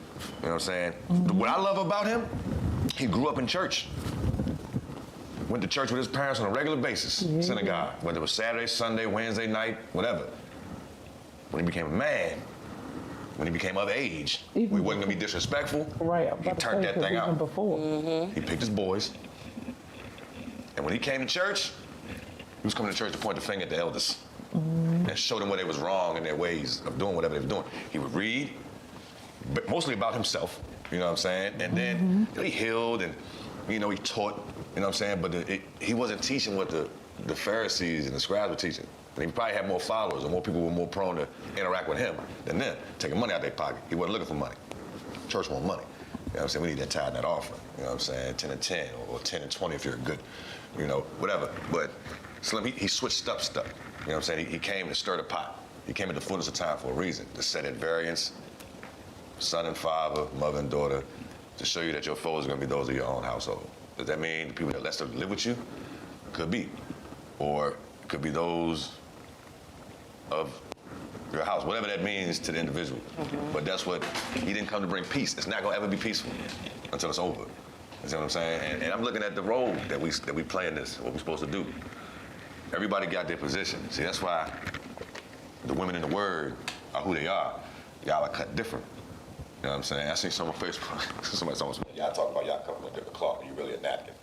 what I'm saying? What I love about him, he grew up in church. Went to church with his parents on a regular basis, synagogue, whether it was Saturday, Sunday, Wednesday night, whatever. When he became a man, when he became of age, we wasn't gonna be disrespectful. Right. He turned that thing out. Before. He picked his boys. And when he came to church, he was coming to church to point the finger at the elders and show them where they was wrong in their ways of doing whatever they were doing. He would read, but mostly about himself, you know what I'm saying? And then he healed and, you know, he taught, you know what I'm saying? But he wasn't teaching what the Pharisees and the scribes were teaching. And he probably had more followers or more people were more prone to interact with him than them, taking money out of their pocket. He wasn't looking for money. Church want money. You know what I'm saying? We need that tithe and that offering. You know what I'm saying? 10 and 10 or 10 and 20 if you're good, you know, whatever. But Slim, he switched up stuff. You know what I'm saying? He came to stir the pot. He came at the fullness of time for a reason, to set at variance, son and father, mother and daughter, to show you that your foes are going to be those of your own household. Does that mean the people that less live with you? Could be. Or it could be those of your house, whatever that means to the individual. But that's what, he didn't come to bring peace. It's not gonna ever be peaceful until it's over. You see what I'm saying? And I'm looking at the role that we play in this, what we're supposed to do. Everybody got their position. See, that's why the women in the Word are who they are. Y'all are cut different. You know what I'm saying? I seen some on Facebook, somebody told me, y'all talk about y'all coming with a different cloth, you really a napkin.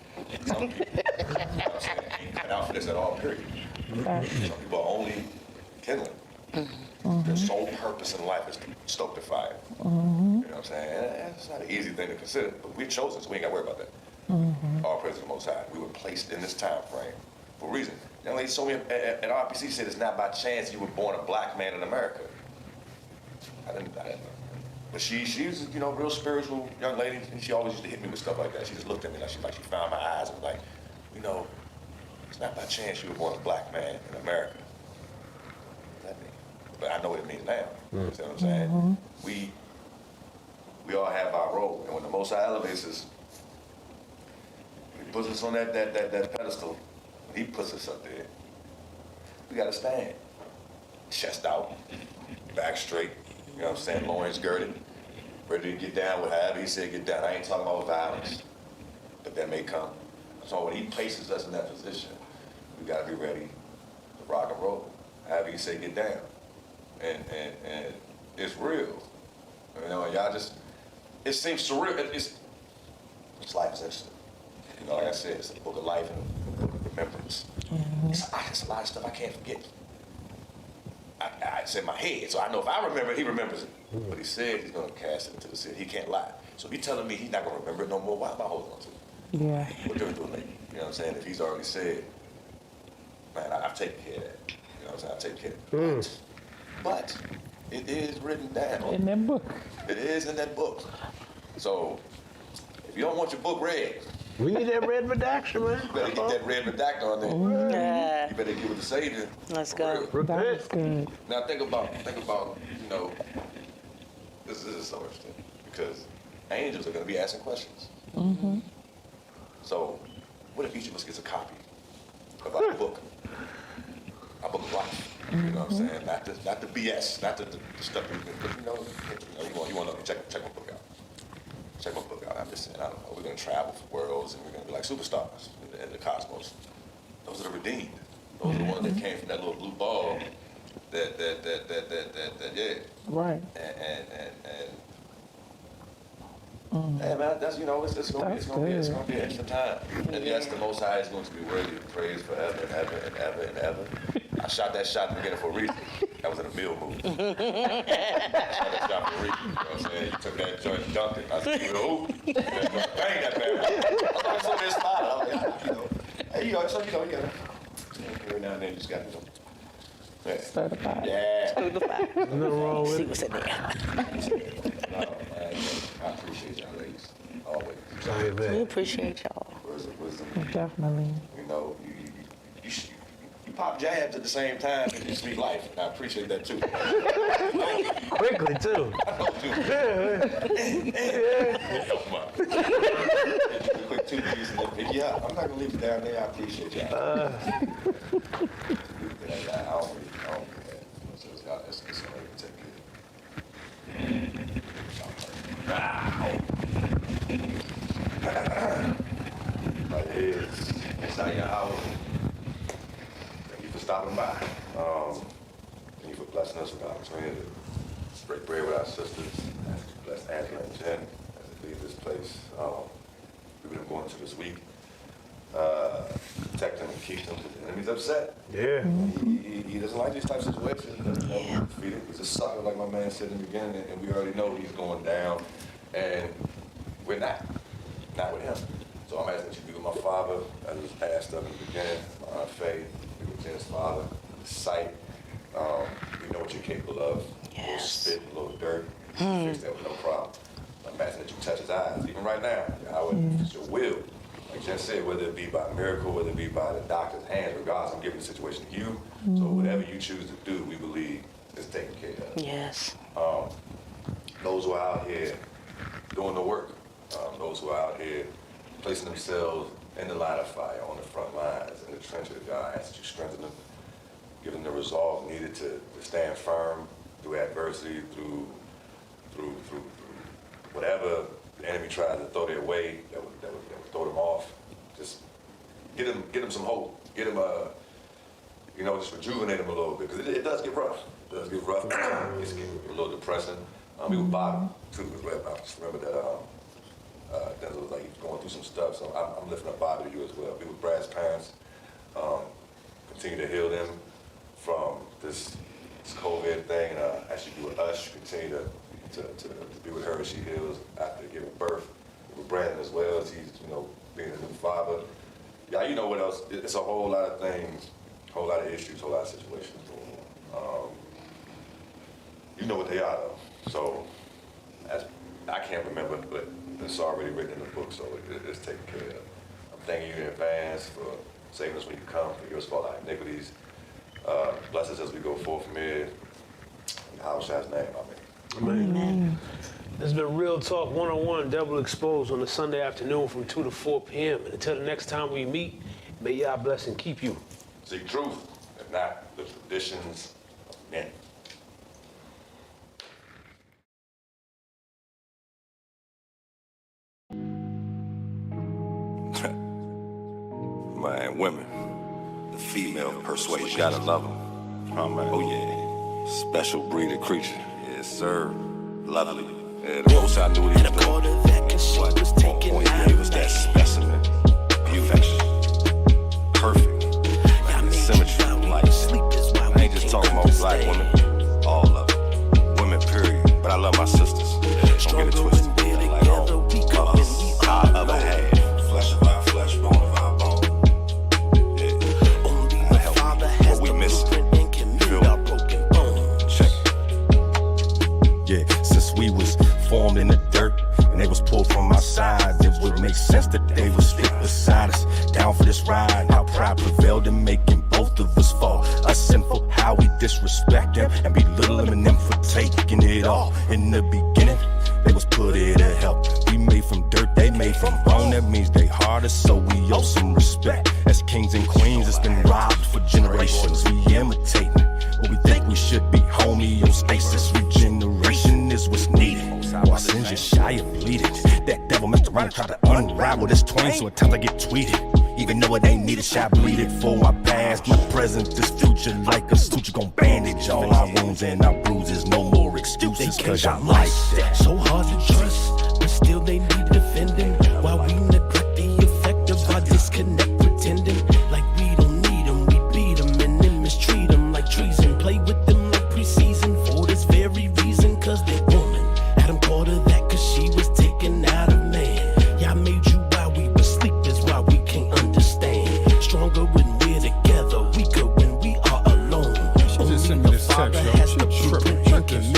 Some people, you know what I'm saying, ain't cut out for this at all, period. Some people are only kindling. Their sole purpose in life is to stoke the fire. You know what I'm saying? And it's not an easy thing to consider, but we've chosen, so we ain't got to worry about that. All praise to the Most High. We were placed in this time frame for a reason. Young lady told me at RPC, said it's not by chance you were born a black man in America. I didn't know. But she's you know, real spiritual young lady, and she always used to hit me with stuff like that. She just looked at me like she found my eyes and was like, you know, it's not by chance you were born a black man in America. But I know what it means now. You know what I'm saying? We all have our role, and when the Most High elevates us, He puts us on that pedestal. When He puts us up there, we gotta stand, chest out, back straight. You know what I'm saying? Loins girded, ready to get down with however He said get down. I ain't talking about violence, but that may come. So when He places us in that position, we gotta be ready to rock and roll. However He say get down. And it's real. You know, y'all just, it seems surreal. It's life is instant. You know, like I said, it's a book of life and a book of remembrance. It's a lot of stuff I can't forget. It's in my head, so I know if I remember it, He remembers it. But He said He's gonna cast it into the sea. He can't lie. So if He's telling me He's not gonna remember it no more, why am I holding on to it? Yeah. What difference do it make? You know what I'm saying? If He's already said, man, I've taken care of that. You know what I'm saying? I've taken care of that. But it is written down. In that book. It is in that book. So if you don't want your book read, We need that red redaction, man. you better get that red redactor on there. You better get with the Savior. Let's For go. real. That was good. Now think about, you know, this is so interesting because angels are going to be asking questions. So what if each of us gets a copy of our book of life? You know what I'm saying? Not the BS, not the stuff we've been, you know, you want to check my book out. Check my book out. I'm just saying, I don't know. We're going to travel for worlds and we're going to be like superstars in the cosmos. Those are the redeemed. Those are the ones that came from that little blue ball that yeah. Right. And Hey man, that's it's gonna be an extra time. And yes, the Most High is going to be worthy of praise forever and ever and ever and ever. I shot that shot in the beginning for a reason. That was in a meal movie. I shot that shot for a reason. You know what I'm saying? You took that joint and dunked it. I said, ooh, bang that bad. I was so inspired. I was like, hey, you gotta every now and then you just gotta Certified. Yeah. Nothing wrong with See it. what's in there. No, man, I appreciate y'all ladies. Always. Sorry, We man. appreciate y'all. Words of wisdom. Definitely. You know, you pop jabs at the same time and you speak life. And I appreciate that too. Quickly, too. I know too. Quick 2 piece and then pick you up. I'm not gonna leave you down there. I appreciate y'all. I don't really so it's all right to take But it's not your hour. Thank you for stopping by. Thank you for blessing us with the opportunity to break bread with our sisters. Bless Angela and Jen as they leave this place. We've been going to this week. Protect them and keep them because the enemy's upset. Yeah. He doesn't like these types of situations. He doesn't know he's defeated. He's a sucker, like my man said in the beginning, and we already know he's going down, and we're not with him. So I'm asking that you be with my father, as was passed up in the beginning, my Aunt Faye, be with Jen's father, sight. We know what you're capable of. A little spit, a little dirt, fix that with no problem. I'm asking that you touch his eyes, even right now. It's your will. Like Jen said, whether it be by miracle, whether it be by the doctor's hands, regardless, I'm giving the situation to you. So whatever you choose to do, we believe is taken care of. Yes. Those who are out here doing the work, those who are out here placing themselves in the line of fire, on the front lines, in the trenches, God, I ask that you strengthen them, give them the resolve needed to stand firm through adversity, through whatever the enemy tries to throw their way that would throw them off. Just get them some hope. Get them just rejuvenate them a little bit, because it does get rough. It does get rough. It's getting a little depressing. We were Bob too as well. I just remember that Denzel was like going through some stuff. So I'm lifting up Bobby to you as well. Be with Brad's parents. Continue to heal them from this COVID thing. And as you do with us, you continue to be with her as she heals after giving birth. With Brandon as well, as he's being a new father. Yeah, you know what else? It's a whole lot of things, a whole lot of issues, a whole lot of situations going on. You know what they are though. So I can't remember, but it's already written in the book, so it's taken care of. I'm thanking you in advance for saving us when you come, forgive us for all our iniquities. Bless us as we go forth from here. In Yahushua's name, amen. Amen. This has been Real Talk 101, Devil Exposed, on a Sunday afternoon from 2 to 4 p.m. And until the next time we meet, may Yah bless and keep you. Seek truth, if not the traditions of men. Man, women, the female persuasion, gotta love them. Oh yeah, special breed of creature. Yes, sir. Lovely. Yeah, the most I knew what he was doing. What? On point, he gave us that specimen. Beautiful. Perfect. Like the symmetry of life. I ain't just talking about black women. All of them. Women, period. But I love my sisters. Don't get it twisted. Like all our other half. Flesh of our flesh, bone of our bone. Yeah, since we was formed in the dirt and they was pulled from our sides, it would make sense that they would stick beside us. Down for this ride, how pride prevailed in making both of us fall. Us sinful, how we disrespect them and belittling them for taking it all. In the beginning, they was put here to help. We made from dirt, they made from bone. That means they harder, so we owe some respect. As kings and queens, it's been robbed for generations. We imitating what we think we should be. Homeostasis, regeneration is what's needed. Our sins just shy of bleeding. That devil messed around and tried to unravel this twain, so at times I get tweeted. Even though it ain't needed, shall bleed it for my past, my present, this future. Like a suture, gon' bandage all our wounds and our bruises. No more excuses, cause I'm like that. So hard to trust, Still they need defending, while we neglect the effect of our disconnect, pretending like we don't need them. We beat them and then mistreat them like treason. Play with them like preseason for this very reason, cause they're woman. Adam called her that cause she was taken out of man. Yeah, I made you while we were asleep is why we can't understand. Stronger when we're together, weaker when we are alone. She just sent me this text, yo. She tripping. Check this.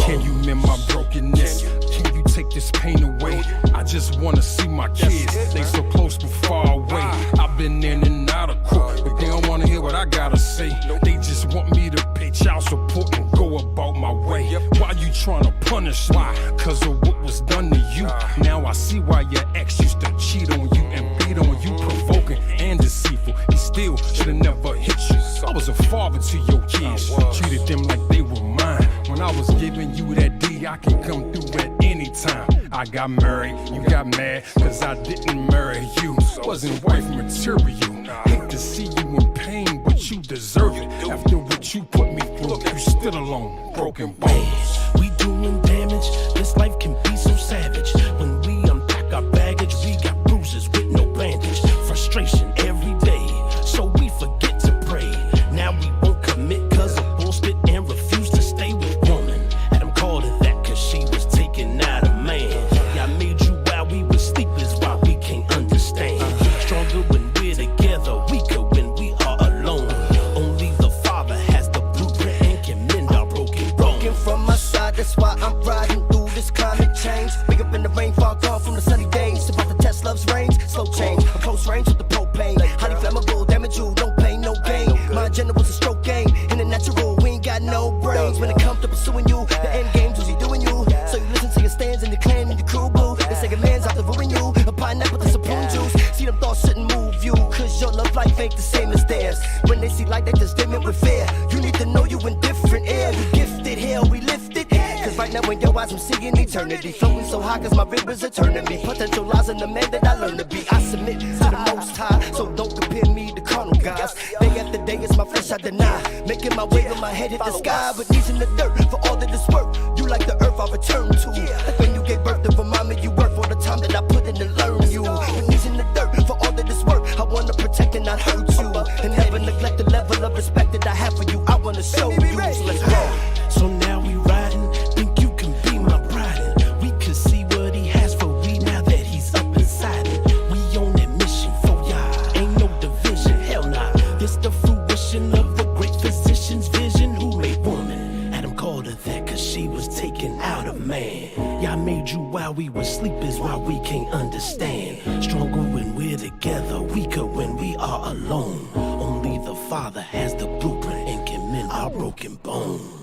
Can you mend my brokenness? Can you take this pain away? I just wanna see my kids. They so close but far away. I've been in and out of court, but they don't wanna hear what I gotta say. They just want me to pay child support and go about my way. Why you tryna punish me? Cause of what was done to you. Now I see why your ex used to cheat on you and beat on you, provoking and deceitful. He still should've never hit you. I was a father to your kids, treated them like they were mine. When I was giving you that D, I can come through at any time. I got married, you got mad, cause I didn't marry you. Wasn't wife material. Hate to see you in pain, but you deserve it. After what you put me through, you still alone, broken bones. We doing damage, this life can be so savage. When we unpack our baggage, we got bruises with no bandage. Frustration every day, so we forget to pray. Now we won't commit cause of bullshit and refuse to stay with woman. Adam called it that cause she was taken out of man. Yeah, I made you while we were asleep is why we can't understand. Stronger when we're together, weaker when we are alone. Only the Father has the blueprint and can mend our broken bones. From my side, that's why I'm riding through this climate change. Wake up in the rain, far gone from the sunny days. About to test love's range, slow change. A close range with the propane. Highly flammable, damage you, no pain, no gain. My general's a stroke game. In the natural, we ain't got no brains. When it comes to pursuing you, the end game's usually doing you. So you listen to your stands and your clan and your crew, boo. They say a man's out to ruin you. A pineapple to some prune juice. See them thoughts shouldn't move you, cause your love life ain't the same as theirs. When they see light, they just dim it with fear. You need to know you in different air. You gifted, hell, we lifted. Cause right now in your eyes I'm seeing eternity. Floating so high cause my rivers are turning me. Potentialize in the man that I learn to be. I submit to the most high, so don't compare me to carnal guys. Day after day it's my flesh I deny. Making my way with my head hit the sky, but knees in the dirt for all of this work. You like the earth I return to. Like when you gave birth to remind me you work for the time that I put in to learn you. With knees in the dirt for all of this work, I wanna protect and not hurt you. And never neglect the level of respect that I have for you. I wanna show you, so let's roll. So now we riding, think you can be my bride. And we can see what he has for we now that he's up inside it. We on that mission for y'all, ain't no division, hell nah. This the fruition of the great physician's vision who made woman. Adam called her that cause she was taken out of man. Yeah, I made you while we were asleep is why we can't understand. Stronger when we're together, weaker when we are alone. Only the Father has the blueprint and can mend our broken bones.